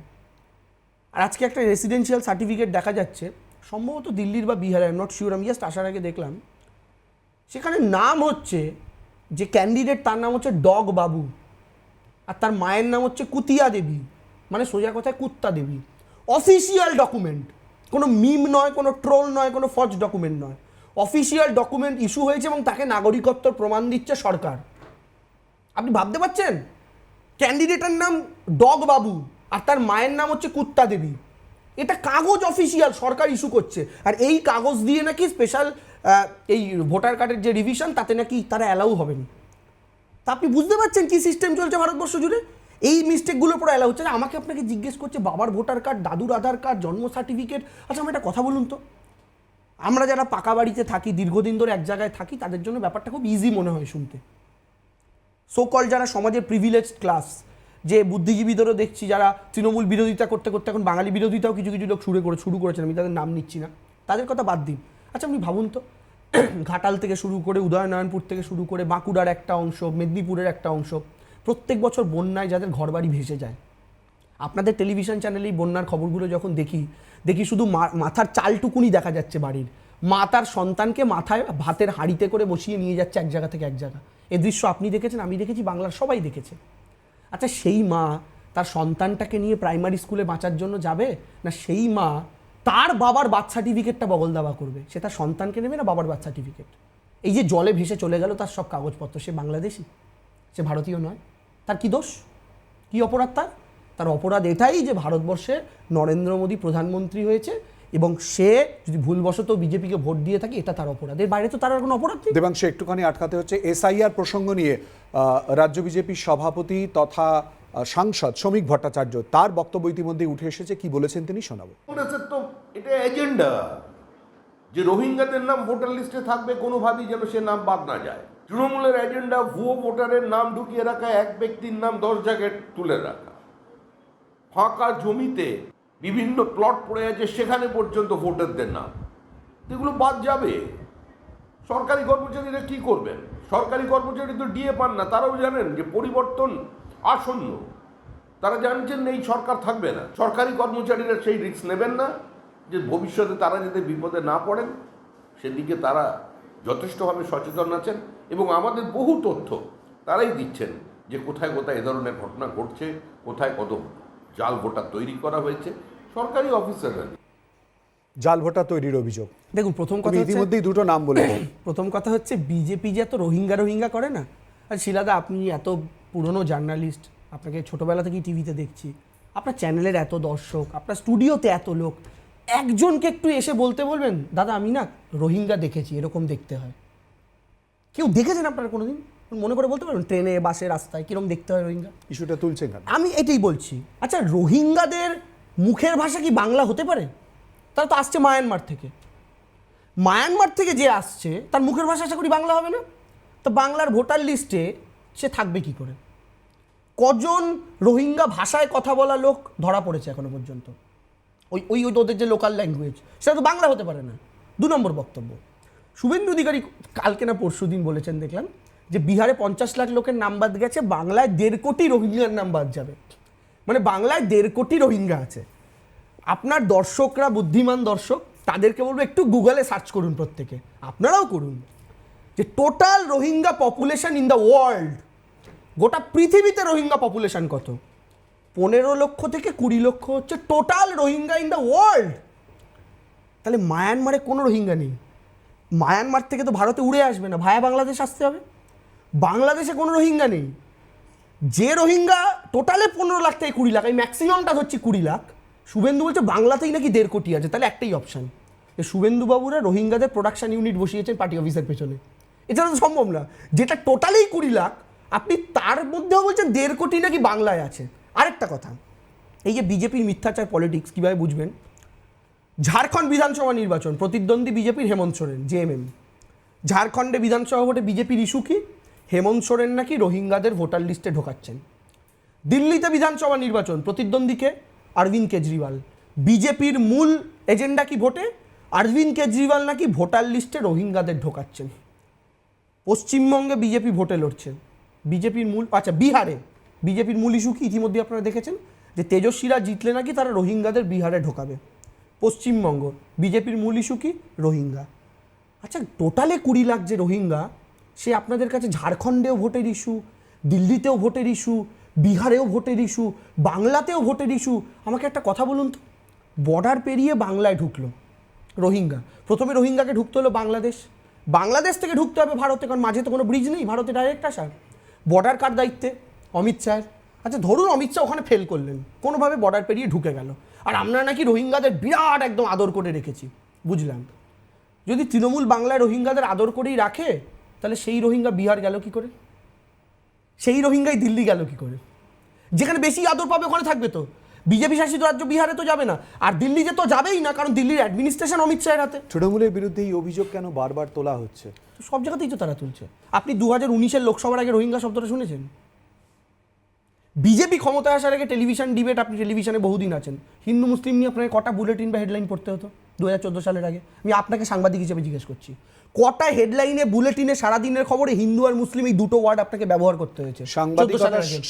আর আজকে একটা রেসিডেন্সিয়াল সার্টিফিকেট দেখা যাচ্ছে সম্ভবত দিল্লির বা বিহারের, নট শিওর, আমি জাস্ট আসার আগে দেখলাম, সেখানে নাম হচ্ছে যে ক্যান্ডিডেট তার নাম হচ্ছে ডগ বাবু, আর তার মায়ের নাম হচ্ছে কুতিয়া দেবী, মানে সোজা কথায় কুত্তা দেবী। অফিসিয়াল ডকুমেন্ট, কোনো মিম নয়, কোনো ট্রোল নয়, কোনো ফজ ডকুমেন্ট নয়, অফিসিয়াল ডকুমেন্ট ইস্যু হয়েছে এবং তাকে নাগরিকত্বর প্রমাণ দিচ্ছে সরকার। আপনি ভাবতে পারছেন? ক্যান্ডিডেটের নাম ডগ বাবু আর তার মায়ের নাম হচ্ছে কুত্তা দেবী। এটা কাগজ অফিসিয়াল সরকার ইস্যু করছে, আর এই কাগজ দিয়ে নাকি স্পেশাল এই ভোটার কার্ডের যে রিভিশন তাতে নাকি তারা অ্যালাউ হবেন। তা আপনি বুঝতে পারছেন কি সিস্টেম চলছে ভারতবর্ষ জুড়ে? এই মিস্টেকগুলোর পরে অ্যালাউ হচ্ছে না। আমাকে আপনাকে জিজ্ঞেস করছে বাবার ভোটার কার্ড, দাদুর আধার কার্ড, জন্ম সার্টিফিকেট। আচ্ছা আমি একটা কথা বলুন তো, আমরা যারা পাকা বাড়িতে থাকি, দীর্ঘদিন ধরে এক জায়গায় থাকি, তাদের জন্য ব্যাপারটা খুব ইজি মনে হয় শুনতে। সোকল যারা সমাজের প্রিভিলেজ ক্লাস, যে বুদ্ধিজীবীদেরও দেখছি যারা তৃণমূল বিরোধিতা করতে করতে এখন বাঙালি বিরোধিতাও কিছু কিছু লোক শুরু করেছেন, আমি তাদের নাম নিচ্ছি না, তাদের কথা বাদ দিন। আচ্ছা আপনি ভাবুন তো, ঘাটাল থেকে শুরু করে উদয়নারায়ণপুর থেকে শুরু করে বাঁকুড়ার একটা অংশ, মেদিনীপুরের একটা অংশ, প্রত্যেক বছর বন্যায় যাদের ঘরবাড়ি ভেসে যায়। আপনাদের টেলিভিশন চ্যানেলেই বন্যার খবরগুলো যখন দেখি শুধু মাথার চালটুকুনি দেখা যাচ্ছে বাড়ির। মা তার সন্তানকে মাথায় ভাতের হাঁড়িতে করে বসিয়ে নিয়ে যাচ্ছে এক জায়গা থেকে এক জায়গা। এই দৃশ্য আপনি দেখেছেন, আমি দেখেছি, বাংলার সবাই দেখেছে। আচ্ছা সেই মা তার সন্তানটাকে নিয়ে প্রাইমারি স্কুলে বাঁচার জন্য যাবে, না সেই মা তার বাবার বার্থ সার্টিফিকেটটা বগল দাবা করবে? সে তার সন্তানকে নেবে না বাবার বার্থ সার্টিফিকেট? এই যে জলে ভেসে চলে গেল তার সব কাগজপত্র, সে বাংলাদেশি, সে ভারতীয় নয়। তার কি দোষ, কি অপরাধ? তার অপরাধ এটাই যে ভারতবর্ষে নরেন্দ্র মোদী প্রধানমন্ত্রী হয়েছে এবং সে যদি ভুলবশত বিজেপিকে ভোট দিয়ে থাকে, এটা তার অপরাধ। এর বাইরে তো তার আর কোনো অপরাধ নেই। দেবাংশু, একটুখানি আটকাতে হচ্ছে। এসআইআর প্রসঙ্গ নিয়ে রাজ্য বিজেপির সভাপতি তথা সাংসদ শ্রমিক ভট্টাচার্য, তার বক্তব্য ইতিমধ্যে উঠে এসেছে, কি বলেছেন তিনি শোনাবো। কংগ্রেসের তো এটা এজেন্ডা যে রোহিঙ্গাদের নাম ভোটার লিস্টে থাকবে, কোনোভাবেই যেন সে নাম বাদ না যায়। তৃণমূলের এজেন্ডা ভুয়ো ভোটারের নাম ঢুকিয়ে রাখা, এক ব্যক্তির নাম 10 জায়গায় তুলে রাখা। ফাঁকা জমিতে বিভিন্ন প্লট পড়ে আছে, সেখানে পর্যন্ত ভোটারদের নাম, এগুলো বাদ যাবে। সরকারি কর্মচারীরা কি করবেন? সরকারি কর্মচারী তো ডিএ পান না, তারাও জানেন যে পরিবর্তন আসন্ন, তারা জানছেন এই সরকার থাকবে না। সরকারি কর্মচারীরা সেই রিস্ক নেবেন না যে ভবিষ্যতে তারা যাতে বিপদে না পড়েন, সেদিকে তারা যথেষ্টভাবে সচেতন আছেন। এবং আমাদের বহু তথ্য তারাই দিচ্ছেন যে কোথায় কোথায় এ ধরনের ঘটনা ঘটছে, কোথায় কত জাল ভোটার তৈরি করা হয়েছে, সরকারি অফিসাররা। জাল ভোটার তৈরির অভিযোগ। দেখুন, প্রথম কথা তুমি হচ্ছে ইতিমধ্যেই দুটো নাম বলেছেন। প্রথম কথা হচ্ছে বিজেপি যে এত রোহিঙ্গা করে না। আর শিলাদা, আপনি এত পুরনো জার্নালিস্ট, আপনাকে ছোটবেলা থেকেই টিভিতে দেখছি, আপনার চ্যানেলের এত দর্শক, আপনার স্টুডিওতে এত লোক, একজনকে একটু এসে বলতে বলবেন দাদা আমি না রোহিঙ্গা দেখেছি, এরকম দেখতে হয়? কেউ দেখেছেন আপনারা কোনোদিন? মনে করে বলতে পারবেন ট্রেনে, বাসে, রাস্তায় কিরকম দেখতে হয় রোহিঙ্গা? ইস্যুটা তুলছেন কেন? আমি এটাই বলছি। আচ্ছা, রোহিঙ্গাদের মুখের ভাষা কি বাংলা হতে পারে? তারা তো আসছে মায়ানমার থেকে। মায়ানমার থেকে যে আসছে তার মুখের ভাষা আশা করি বাংলা হবে না। তো বাংলার ভোটার লিস্টে সে থাকবে কি করে? কজন রোহিঙ্গা ভাষায় কথা বলা লোক ধরা পড়েছে এখনো পর্যন্ত? ওই ওই ওদের যে লোকাল ল্যাঙ্গুয়েজ, সেটা তো বাংলা হতে পারে না। 2 নম্বর বক্তব্য, শুভেন্দু অধিকারী কালকে না পরশু দিন বলেছেন দেখলাম যে বিহারে 50 লাখ লোকের নাম বাদ গেছে, বাংলায় 1.5 কোটি রোহিঙ্গার নাম বাদ যাবে। মানে বাংলায় 1.5 কোটি রোহিঙ্গা আছে। আপনার দর্শকরা, বুদ্ধিমান দর্শক, তাদেরকে বলবো একটু গুগলে সার্চ করুন, প্রত্যেকে আপনারাও করুন, যে total Rohingya population in the world, গোটা পৃথিবীতে রোহিঙ্গা পপুলেশন কত? 15 লক্ষ থেকে 20 লক্ষ হচ্ছে total Rohingya in the world. তাহলে মায়ানমারে কোনো রোহিঙ্গা নেই। মায়ানমার থেকে তো ভারতে উড়ে আসবে না, ভায়া বাংলাদেশ আসতে হবে। বাংলাদেশে কোনো রোহিঙ্গা নেই। যে রোহিঙ্গা টোটালে 15 লাখ থেকে 20 লাখ, এই ম্যাক্সিমামটা হচ্ছে 20 লাখ। শুভেন্দু বলছে বাংলাতেই নাকি 1.5 কোটি আছে। তাহলে একটাই অপশান, যে শুভেন্দুবাবুরা রোহিঙ্গাদের প্রোডাকশন ইউনিট বসিয়েছেন পার্টি অফিসের পেছনে। এছাড়া তো সম্ভব না। যেটা টোটালেই 20 লাখ, আপনি তার মধ্যেও বলছেন 1.5 কোটি নাকি বাংলায় আছে। আরেকটা কথা, এই যে বিজেপির মিথ্যাচার পলিটিক্স কীভাবে বুঝবেন? ঝাড়খণ্ড বিধানসভা নির্বাচন, প্রতিদ্বন্দ্বী বিজেপির হেমন্ত সোরেন, জেএমএম। ঝাড়খণ্ডে বিধানসভা ভোটে বিজেপির ইস্যু কি? হেমন্ত সোরেন নাকি রোহিঙ্গাদের ভোটার লিস্টে ঢোকাচ্ছেন। দিল্লিতে বিধানসভা নির্বাচন, প্রতিদ্বন্দ্বীকে অরবিন্দ কেজরিওয়াল। বিজেপির মূল এজেন্ডা কি ভোটে? অরবিন্দ কেজরিওয়াল নাকি ভোটার লিস্টে রোহিঙ্গাদের ঢোকাচ্ছেন। পশ্চিমবঙ্গে বিজেপি ভোটে লড়ছে, বিজেপির মূল, আচ্ছা বিহারে বিজেপির মূল ইস্যু কি? ইতিমধ্যে আপনারা দেখেছেন যে তেজস্বীরা জিতলে নাকি তারা রোহিঙ্গাদের বিহারে ঢোকাবে। পশ্চিমবঙ্গ বিজেপির মূল ইস্যু কি? রোহিঙ্গা। আচ্ছা, টোটালে 20 লাখ যে রোহিঙ্গা, সে আপনাদের কাছে ঝাড়খণ্ডেও ভোটের ইস্যু, দিল্লিতেও ভোটের ইস্যু, বিহারেও ভোটের ইস্যু, বাংলাতেও ভোটের ইস্যু। আমাকে একটা কথা বলুন তো, বর্ডার পেরিয়ে বাংলায় ঢুকলো রোহিঙ্গা, প্রথমে রোহিঙ্গাকে ঢুকতে হলো বাংলাদেশ, বাংলাদেশ থেকে ঢুকতে হবে ভারতে, কারণ মাঝে তো কোনো ব্রিজ নেই ভারতে ডাইরেক্ট আসার। বর্ডার কার দায়িত্বে? অমিত শাহের। আচ্ছা ধরুন অমিত শাহ ওখানে ফেল করলেন, কোনোভাবে বর্ডার পেরিয়ে ঢুকে গেল, আর আমরা নাকি রোহিঙ্গাদের বিরাট একদম আদর করে রেখেছি। বুঝলাম, যদি তৃণমূল বাংলায় রোহিঙ্গাদের আদর করেই রাখে, তাহলে সেই রোহিঙ্গা বিহার গেল কি করে? সেই রোহিঙ্গাই দিল্লি গেল কি করে? যেখানে বেশি আদর পাবে ওখানে থাকবে তো। বিজেপি শাসিত রাজ্য বিহারে তো যাবে না, আর দিল্লিতে তো যাবেই না, কারণ দিল্লির অ্যাডমিনিস্ট্রেশন অমিত শাহের হাতে। তৃণমূলের বিরুদ্ধে এই অভিযোগ কেন বারবার তোলা হচ্ছে? সব জায়গাতেই তো তারা তুলছে। আপনি 2019-এর লোকসভার আগে রোহিঙ্গা শব্দটা শুনেছেন? বিজেপি ক্ষমতায় আসার আগে টেলিভিশন ডিবেট, আপনি টেলিভিশনে বহুদিন আছেন, হিন্দু মুসলিম নিয়ে আপনাকে কটা বুলেটিন বা হেডলাইন পড়তে হতো 2014 সালের আগে? আমি আপনাকে সাংবাদিক হিসেবে জিজ্ঞেস করছি, কটা হেডলাইনে, বুলেটিনে, সারাদিনের খবরে হিন্দু আর মুসলিম এই দুটো ওয়ার্ড আপনাকে ব্যবহার করতে হয়েছে?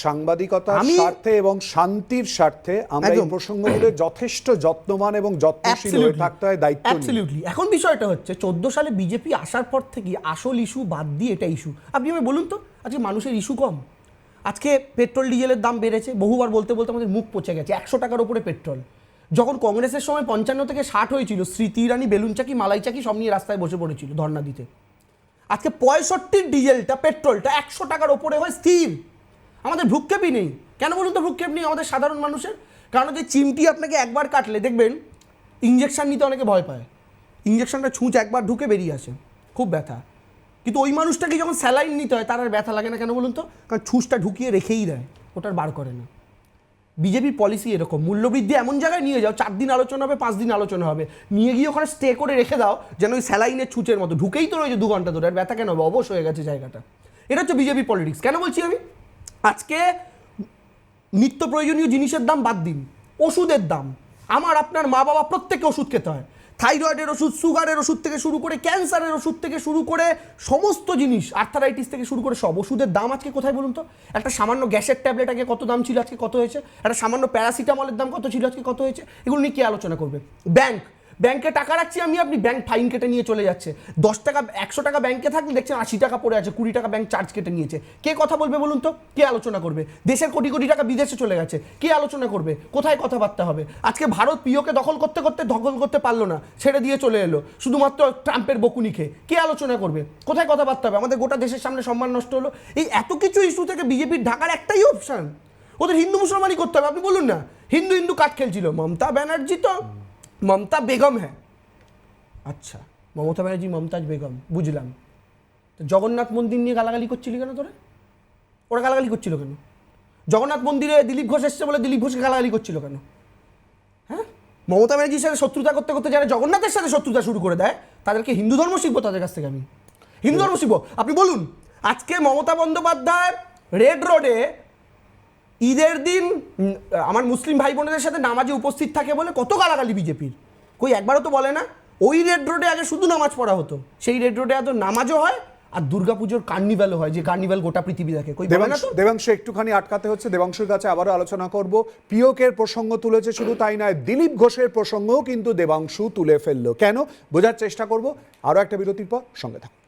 সাংবাদিকতার স্বার্থে এবং শান্তির স্বার্থে আমরা এই প্রসঙ্গগুলো যথেষ্ট যত্নবান এবং যত্নশীল হয়ে থাকতে হয়, দায়িত্ব নিয়ে। অ্যাবসলিউটলি। এখন বিষয়টা হচ্ছে 14 সালে বিজেপি আসার পর থেকে আসল ইস্যু বাদ দিয়ে এটা ইস্যু। আপনি আমায় বলুন তো, আজকে মানুষের ইস্যু কম? আজকে পেট্রোল ডিজেলের দাম বেড়েছে, বহুবার বলতে বলতে আমাদের মুখ পচে গেছে। 100 টাকার উপরে পেট্রোল। যখন কংগ্রেসের সময় 55 থেকে 60 হয়েছিল, স্মৃতি ইরানি বেলুন চাকি, মালাই চাকি সব নিয়ে রাস্তায় বসে পড়েছিল ধর্ণা দিতে। আজকে 65 ডিজেলটা, পেট্রোলটা 100 টাকার ওপরে হয় স্থির। আমাদের ভ্রুক্ষেপই নেই। কেন বলুন তো ভ্রুক্ষেপ নেই আমাদের সাধারণ মানুষের? কারণ যে চিমটি আপনাকে একবার কাটলে দেখবেন ইঞ্জেকশন নিতে অনেকে ভয় পায়। ইঞ্জেকশনটা ছুঁচ একবার ঢুকে বেরিয়ে আসে, খুব ব্যথা। কিন্তু ওই মানুষটাকে যখন স্যালাইন নিতে হয় তার আর ব্যথা লাগে না। কেন বলুন তো? কারণ ছুঁচটা ঢুকিয়ে রেখেই দেয়, ওটার বার করে না। বিজেপির পলিসি এরকম, মূল্যবৃদ্ধি এমন জায়গায় নিয়ে যাও, 4 দিন আলোচনা হবে, 5 দিন আলোচনা হবে, নিয়ে গিয়ে ওখানে স্টে করে রেখে দাও, যেন ওই স্যালাইনের ছুঁচের মতো ঢুকেই তো রয়েছে 2 ঘন্টা ধরে, আর ব্যথা কেন হবে? অবশ হয়ে গেছে জায়গাটা। এটা হচ্ছে বিজেপি পলিটিক্স। কেন বলছি আমি? আজকে নিত্য প্রয়োজনীয় জিনিসের দাম বাদ দিন, ওষুধের দাম, আমার আপনার মা বাবা প্রত্যেককে ওষুধ খেতে হয়। থাইরয়েডের ওষুধ, সুগারের ওষুধ থেকে শুরু করে, ক্যান্সারের ওষুধ থেকে শুরু করে, সমস্ত জিনিস, আর্থারাইটিস থেকে শুরু করে সব ওষুধের দাম আজকে কোথায় বলুন তো? একটা সামান্য গ্যাসের ট্যাবলেট আগে কত দাম ছিল, আজকে কত হয়েছে? একটা সামান্য প্যারাসিটামলের দাম কত ছিল, আজকে কত হয়েছে? এগুলো নিয়ে কে আলোচনা করবে? ব্যাংকে টাকা রাখছি আমি, আপনি ব্যাংক ফাইন কেটে নিয়ে চলে যাচ্ছে। 10 টাকা 100 টাকা ব্যাংকে থাকলে দেখছেন 80 টাকা পড়ে আছে, 20 টাকা ব্যাংক চার্জ কেটে নিয়েছে। কে কথা বলবে বলুন তো? কে আলোচনা করবে? দেশের কোটি কোটি টাকা বিদেশে চলে গেছে, কে আলোচনা করবে? কোথায় কথাবার্তা হবে? আজকে ভারত পিওকে দখল করতে পারলো না, ছেড়ে দিয়ে চলে এলো শুধুমাত্র ট্রাম্পের বকুনি খেয়ে। কে আলোচনা করবে? কোথায় কথাবার্তা হবে? আমাদের গোটা দেশের সামনে সম্মান নষ্ট হলো। এই এত কিছু ইস্যু থেকে বিজেপির ঢাকার একটাই অপশান, ওদের হিন্দু মুসলমানই করতে হবে। আপনি বলুন না, হিন্দু হিন্দু কাঠ খেলছিল, মমতা ব্যানার্জি তো মমতা বেগম হ্যাঁ, আচ্ছা মমতা ব্যানার্জি মমতাজ বেগম বুঝলাম, তো জগন্নাথ মন্দির নিয়ে গালাগালি করছিলি কেন তোরা? ওরা গালাগালি করছিল কেন? জগন্নাথ মন্দিরে দিলীপ ঘোষ এসছে বলে দিলীপ ঘোষকে গালাগালি করছিল কেন? হ্যাঁ, মমতা ব্যানার্জির সাথে শত্রুতা করতে করতে যারা জগন্নাথের সাথে শত্রুতা শুরু করে দেয় তাদেরকে হিন্দু ধর্ম শিখবো তাদের কাছ থেকে, আমি হিন্দু ধর্ম শিখবো। আপনি বলুন, আজকে মমতা বন্দ্যোপাধ্যায় রেড রোডে ঈদের দিন আমার মুসলিম ভাই বোনদের সাথে নামাজে উপস্থিত থাকে বলে কত গালাগালি বিজেপির, কই একবারও তো বলে না ওই রেড রোডে আগে শুধু নামাজ পড়া হতো, সেই রেড রোডে এত নামাজও হয় আর দুর্গাপুজোর কার্নিভ্যালও হয়, যে কার্নিভ্যাল গোটা পৃথিবী দেখে। কই বলে না তো? দেবাংশু একটুখানি আটকাতে হচ্ছে, দেবাংশুর কাছে আবারও আলোচনা করব। পিওকের প্রসঙ্গ তুলেছে, শুধু তাই নয় দিলীপ ঘোষের প্রসঙ্গও কিন্তু দেবাংশু তুলে ফেললো। কেন বোঝার চেষ্টা করব, আরও একটা বিরতির পর সঙ্গে থাকুন।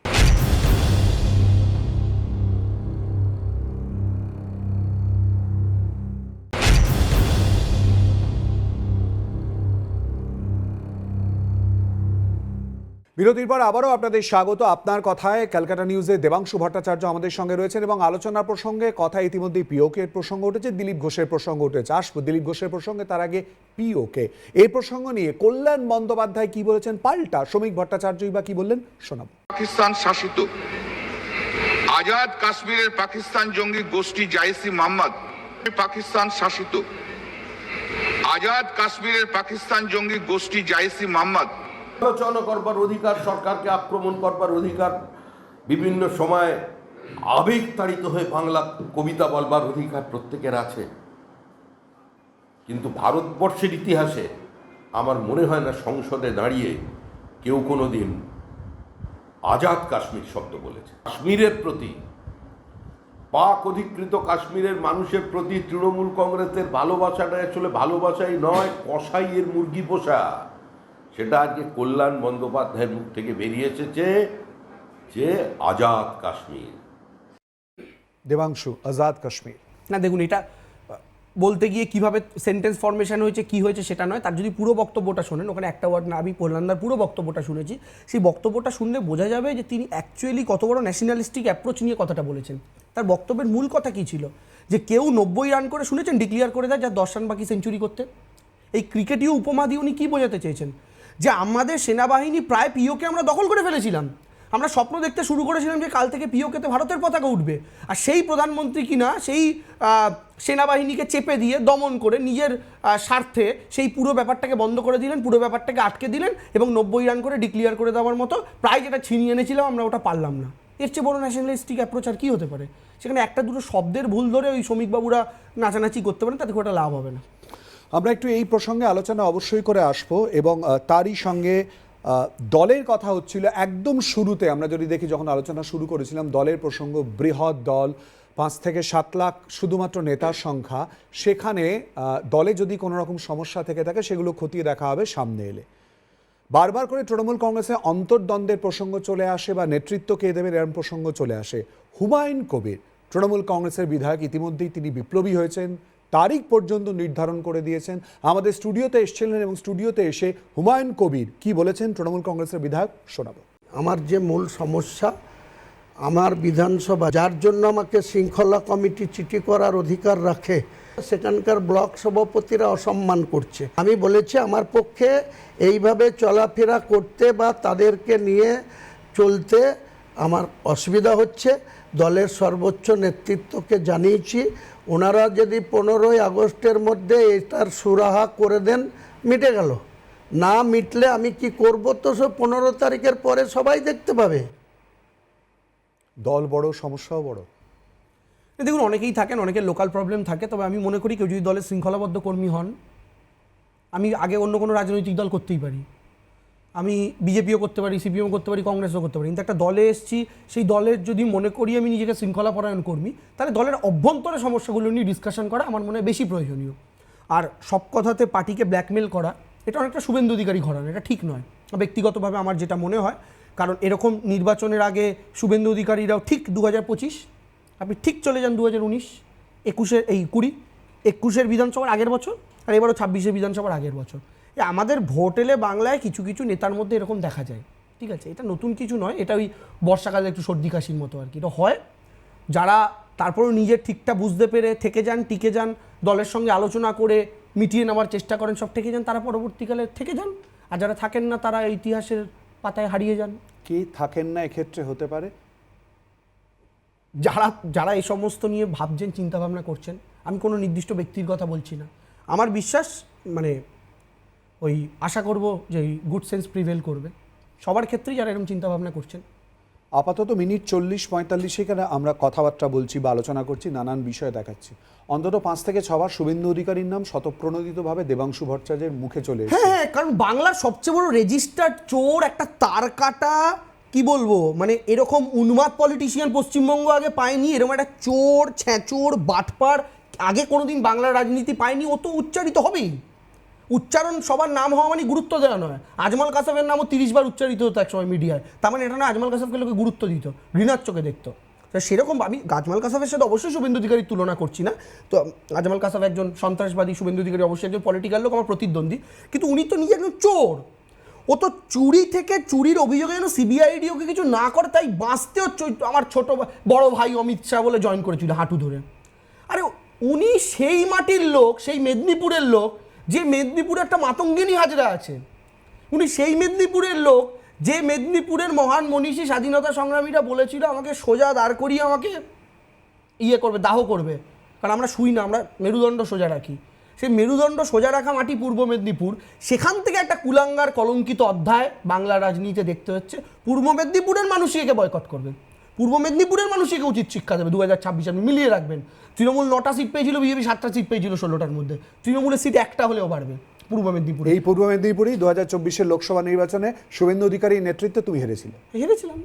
বিরতির পর আবারও আপনাদের স্বাগত। আপনার কথায় ক্যালকাটা নিউজে দেবাংশু ভট্টাচার্য আমাদের সঙ্গে রয়েছেন এবং আলোচনার প্রসঙ্গে কথা ইতিমধ্যেই পিওকের প্রসঙ্গ উঠেছে, দিলীপ ঘোষের প্রসঙ্গ উঠেছে। আসবো দিলীপ ঘোষের প্রসঙ্গে, তার আগে পিওকে। এই প্রসঙ্গ নিয়ে কল্যাণ বন্দ্যোপাধ্যায় কি বলেছেন, পাল্টা শ্রমিক ভট্টাচার্যই বা কি বললেন, শোনাবো। পাকিস্তান শাসিত আজাদ কাশ্মীরের পাকিস্তান জঙ্গি গোষ্ঠী জাইসি মোহাম্মদ, পাকিস্তান শাসিত আজাদ কাশ্মীরের পাকিস্তান জঙ্গি গোষ্ঠী জাইসি মোহাম্মদ আলোচনা করবার অধিকার, সরকারকে আক্রমণ করবার অধিকার, বিভিন্ন সময় আবেগ তাড়িত হয়ে বাংলা কবিতা বলবার অধিকার প্রত্যেকের আছে। কিন্তু ভারতবর্ষের ইতিহাসে আমার মনে হয় না সংসদে দাঁড়িয়ে কেউ কোনো দিন আজাদ কাশ্মীর শব্দ বলেছে। কাশ্মীরের প্রতি, পাক অধিকৃত কাশ্মীরের মানুষের প্রতি তৃণমূল কংগ্রেসের ভালোবাসাটা আসলে ভালোবাসাই নয়, কসাইয়ের মুরগি পোষা। সেটা আজকে কল্যাণ বন্দ্যোপাধ্যায়ের মুখ থেকে বেরিয়ে এসেছে যে আজাদ কাশ্মীর। দেবাংশু, আজাদ কাশ্মীর না দেখুন, এটা বলতে গিয়ে কিভাবে সেন্টেন্স ফরমেশন হয়েছে কি হয়েছে সেটা নয়, তার যদি পুরো বক্তব্যটা শোনেন, ওখানে একটা ওয়ার্ড না, আমি কল্যাণদার পুরো বক্তব্যটা শুনেছি, সেই বক্তব্যটা শুনলে বোঝা যাবে যে তিনি অ্যাকচুয়ালি কত বড় ন্যাশনালিস্টিক অ্যাপ্রোচ নিয়ে কথাটা বলেছেন। তার বক্তব্যের মূল কথা কী ছিল, যে কেউ 90 রান করে শুনেছেন ডিক্লিয়ার করে দেয়, যার 10 রান বাকি সেঞ্চুরি করতে। এই ক্রিকেটীয় উপমা দিয়ে উনি কী বোঝাতে চেয়েছেন, যে আমাদের সেনাবাহিনী প্রায় পিওকে আমরা দখল করে ফেলেছিলাম, আমরা স্বপ্ন দেখতে শুরু করেছিলাম যে কাল থেকে পিওকেতে ভারতের পতাকা উঠবে, আর সেই প্রধানমন্ত্রী কিনা সেই সেনাবাহিনীকে চেপে দিয়ে দমন করে নিজের স্বার্থে সেই পুরো ব্যাপারটাকে বন্ধ করে দিলেন, পুরো ব্যাপারটাকে আটকে দিলেন এবং 90 রান করে ডিক্লিয়ার করে দেওয়ার মতো প্রায় যেটা ছিনিয়ে এনেছিলাম আমরা ওটা পারলাম না। এর চেয়ে বড় ন্যাশনালিস্টিক অ্যাপ্রোচ আর কী হতে পারে? সেখানে একটা দুটো শব্দের ভুল ধরে ওই শ্রমিকবাবুরা নাচানাচি করতে পারেন, তাতে খুব একটা লাভ হবে না। আমরা একটু এই প্রসঙ্গে আলোচনা অবশ্যই করে আসবো এবং তারই সঙ্গে দলের কথা হচ্ছিল একদম শুরুতে। আমরা যদি দেখি যখন আলোচনা শুরু করেছিলাম দলের প্রসঙ্গ, বৃহৎ দল, 5 থেকে 7 লাখ শুধুমাত্র নেতার সংখ্যা, সেখানে দলে যদি কোনো রকম সমস্যা থেকে থাকে সেগুলো খতিয়ে দেখা হবে সামনে এলে। বারবার করে তৃণমূল কংগ্রেসে অন্তর্দ্বন্দ্বের প্রসঙ্গ চলে আসে বা নেতৃত্ব কে দেবেন এরকম প্রসঙ্গ চলে আসে। হুমায়ুন কবির তৃণমূল কংগ্রেসের বিধায়ক, ইতিমধ্যেই তিনি বিপ্লবী হয়েছেন, তারিখ পর্যন্ত নির্ধারণ করে দিয়েছেন। আমাদের স্টুডিওতে এসেছিলেন এবং স্টুডিওতে এসে হুমায়ুন কবির কি বলেছেন তৃণমূল কংগ্রেসের বিধায়ক, শোনাবো। আমার যে মূল সমস্যা, আমার বিধানসভা যার জন্য আমাকে শৃঙ্খলা কমিটি চিঠি করার অধিকার রাখে, সেখানকার ব্লক সভাপতিরা অসম্মান করছে। আমি বলেছি আমার পক্ষে এইভাবে চলাফেরা করতে বা তাদেরকে নিয়ে চলতে আমার অসুবিধা হচ্ছে। দলের সর্বোচ্চ নেতৃত্বকে জানিয়েছি, ওনারা যদি 15ই আগস্টের মধ্যে এটার সুরাহা করে দেন মিটে গেল, না মিটলে আমি কি করব তো সব 15 তারিখের পরে সবাই দেখতে পাবে। দল বড়, সমস্যাও বড়। দেখুন, অনেকেই থাকেন, অনেকের লোকাল প্রবলেম থাকে, তবে আমি মনে করি কেউ যদি দলের শৃঙ্খলাবদ্ধ কর্মী হন, আমি আগে অন্য কোনো রাজনৈতিক দল করতেই পারি, আমি বিজেপিও করতে পারি, সিপিএমও করতে পারি, কংগ্রেসও করতে পারি, কিন্তু একটা দলে এসেছি, সেই দলের যদি মনে করি আমি নিজেকে শৃঙ্খলাপরায়ণ কর্মী, তাহলে দলের অভ্যন্তরে সমস্যাগুলো নিয়ে ডিসকাশন করা আমার মনে হয় বেশি প্রয়োজনীয়। আর সব কথাতে পার্টিকে ব্ল্যাকমেল করা এটা অনেকটা শুভেন্দু অধিকারী ঘরানা, এটা ঠিক নয় ব্যক্তিগতভাবে আমার যেটা মনে হয়। কারণ এরকম নির্বাচনের আগে শুভেন্দু অধিকারীরাও ঠিক 2025, আপনি ঠিক চলে যান 2019, 21-এর এই 21-এর বিধানসভার আগের বছর, আর এবারও 26-এর বিধানসভার আগের বছর। আমাদের ভোট এলে বাংলায় কিছু কিছু নেতার মধ্যে এরকম দেখা যায়, ঠিক আছে? এটা নতুন কিছু নয়, এটা ওই বর্ষাকালে একটু সর্দি কাশির মতো আর কি। এটা হয় যারা তারপরেও নিজের ঠিকটা বুঝতে পেরে থেকে যান, টিকে যান, দলের সঙ্গে আলোচনা করে মিটিয়ে নেওয়ার চেষ্টা করেন, সব থেকে যান, তারা পরবর্তীকালে থেকে যান। আর যারা থাকেন না তারা ইতিহাসের পাতায় হারিয়ে যান। কে থাকেন না এক্ষেত্রে হতে পারে? যারা এই সমস্ত নিয়ে ভাবছেন, চিন্তাভাবনা করছেন, আমি কোনো নির্দিষ্ট ব্যক্তির কথা বলছি না। আমার বিশ্বাস মানে ওই আশা করব যে গুড সেন্স প্রিভেল করবে সবার ক্ষেত্রেই যারা এরকম চিন্তাভাবনা করছেন। আপাতত মিনিট 40-45 এখানে আমরা কথাবার্তা বলছি বা আলোচনা করছি, নানান বিষয় দেখাচ্ছি। অন্তত 5 থেকে 6 বার শুভেন্দু অধিকারীর নাম স্বতঃপ্রণোদিতভাবে দেবাংশু ভট্টাচার্যের মুখে চলে এসেছে। হ্যাঁ, কারণ বাংলার সবচেয়ে বড় রেজিস্টার্ড চোর, একটা তার কাটা, কি বলবো, মানে এরকম উন্মাদ পলিটিশিয়ান পশ্চিমবঙ্গ আগে পায়নি। এরকম একটা চোর, ছ্যাঁচোর, বাটপার আগে কোনোদিন বাংলার রাজনীতি পায়নি। ও তো উচ্চারিত হবেই। উচ্চারণ সবার নাম হওয়া মানে গুরুত্ব দেওয়া নয়। আজমল কাসাবের নামও 30 বার উচ্চারিত হতো একসময় মিডিয়ায়, তার মানে এটা না আজমল কাসাবকে লোকে গুরুত্ব দিত, ঘৃণার চোখে দেখতো। তো সেরকম আমি আজমল কাসাবের সাথে অবশ্যই শুভেন্দু অধিকারীর তুলনা করছি না। তো আজমল কাসাব একজন সন্ত্রাসবাদী, শুভেন্দু অধিকারী অবশ্যই একজন পলিটিক্যাল লোক, আমার প্রতিদ্বন্দ্বী, কিন্তু উনি তো নিজে একজন চোর। ও তো চুরি থেকে, চুরির অভিযোগে যেন সিবিআইডি ওকে কিছু না করে, তাই বাঁচতেও আমার ছোট বড় ভাই অমিত শাহ বলে জয়েন করেছিল হাঁটু ধরে। আরে উনি সেই মাটির লোক, সেই মেদিনীপুরের লোক, যে মেদিনীপুরে একটা মাতঙ্গিনী হাজরা আছে। উনি সেই মেদিনীপুরের লোক, যে মেদিনীপুরের মহান মনীষী স্বাধীনতা সংগ্রামীরা বলেছিল আমাকে সোজা দাঁড় করিয়ে আমাকে করবে, দাহ করবে, কারণ আমরা শুই না, আমরা মেরুদণ্ড সোজা রাখি। সেই মেরুদণ্ড সোজা রাখা মাটি পূর্ব মেদিনীপুর, সেখান থেকে একটা কুলাঙ্গার কলঙ্কিত অধ্যায় বাংলার রাজনীতিতে দেখতে হচ্ছে। পূর্ব মেদিনীপুরের মানুষই একে বয়কট করবে, পূর্ব মেদিনীপুরের মানুষই একে উচিত শিক্ষা দেবে। 2026 আপনি মিলিয়ে রাখবেন, তৃণমূল 9টা সিট পেয়েছিল, বিজেপি 7টা সিট পেয়েছিল 16টার মধ্যে। তৃণমূলের সিট একটা হলেও বাড়বে পূর্ব মেদিনীপুরে। এই পূর্ব মেদিনীপুরেই 2024-এর লোকসভা নির্বাচনে শুভেন্দু অধিকারীর নেতৃত্বে তুমি হেরেছিলাম।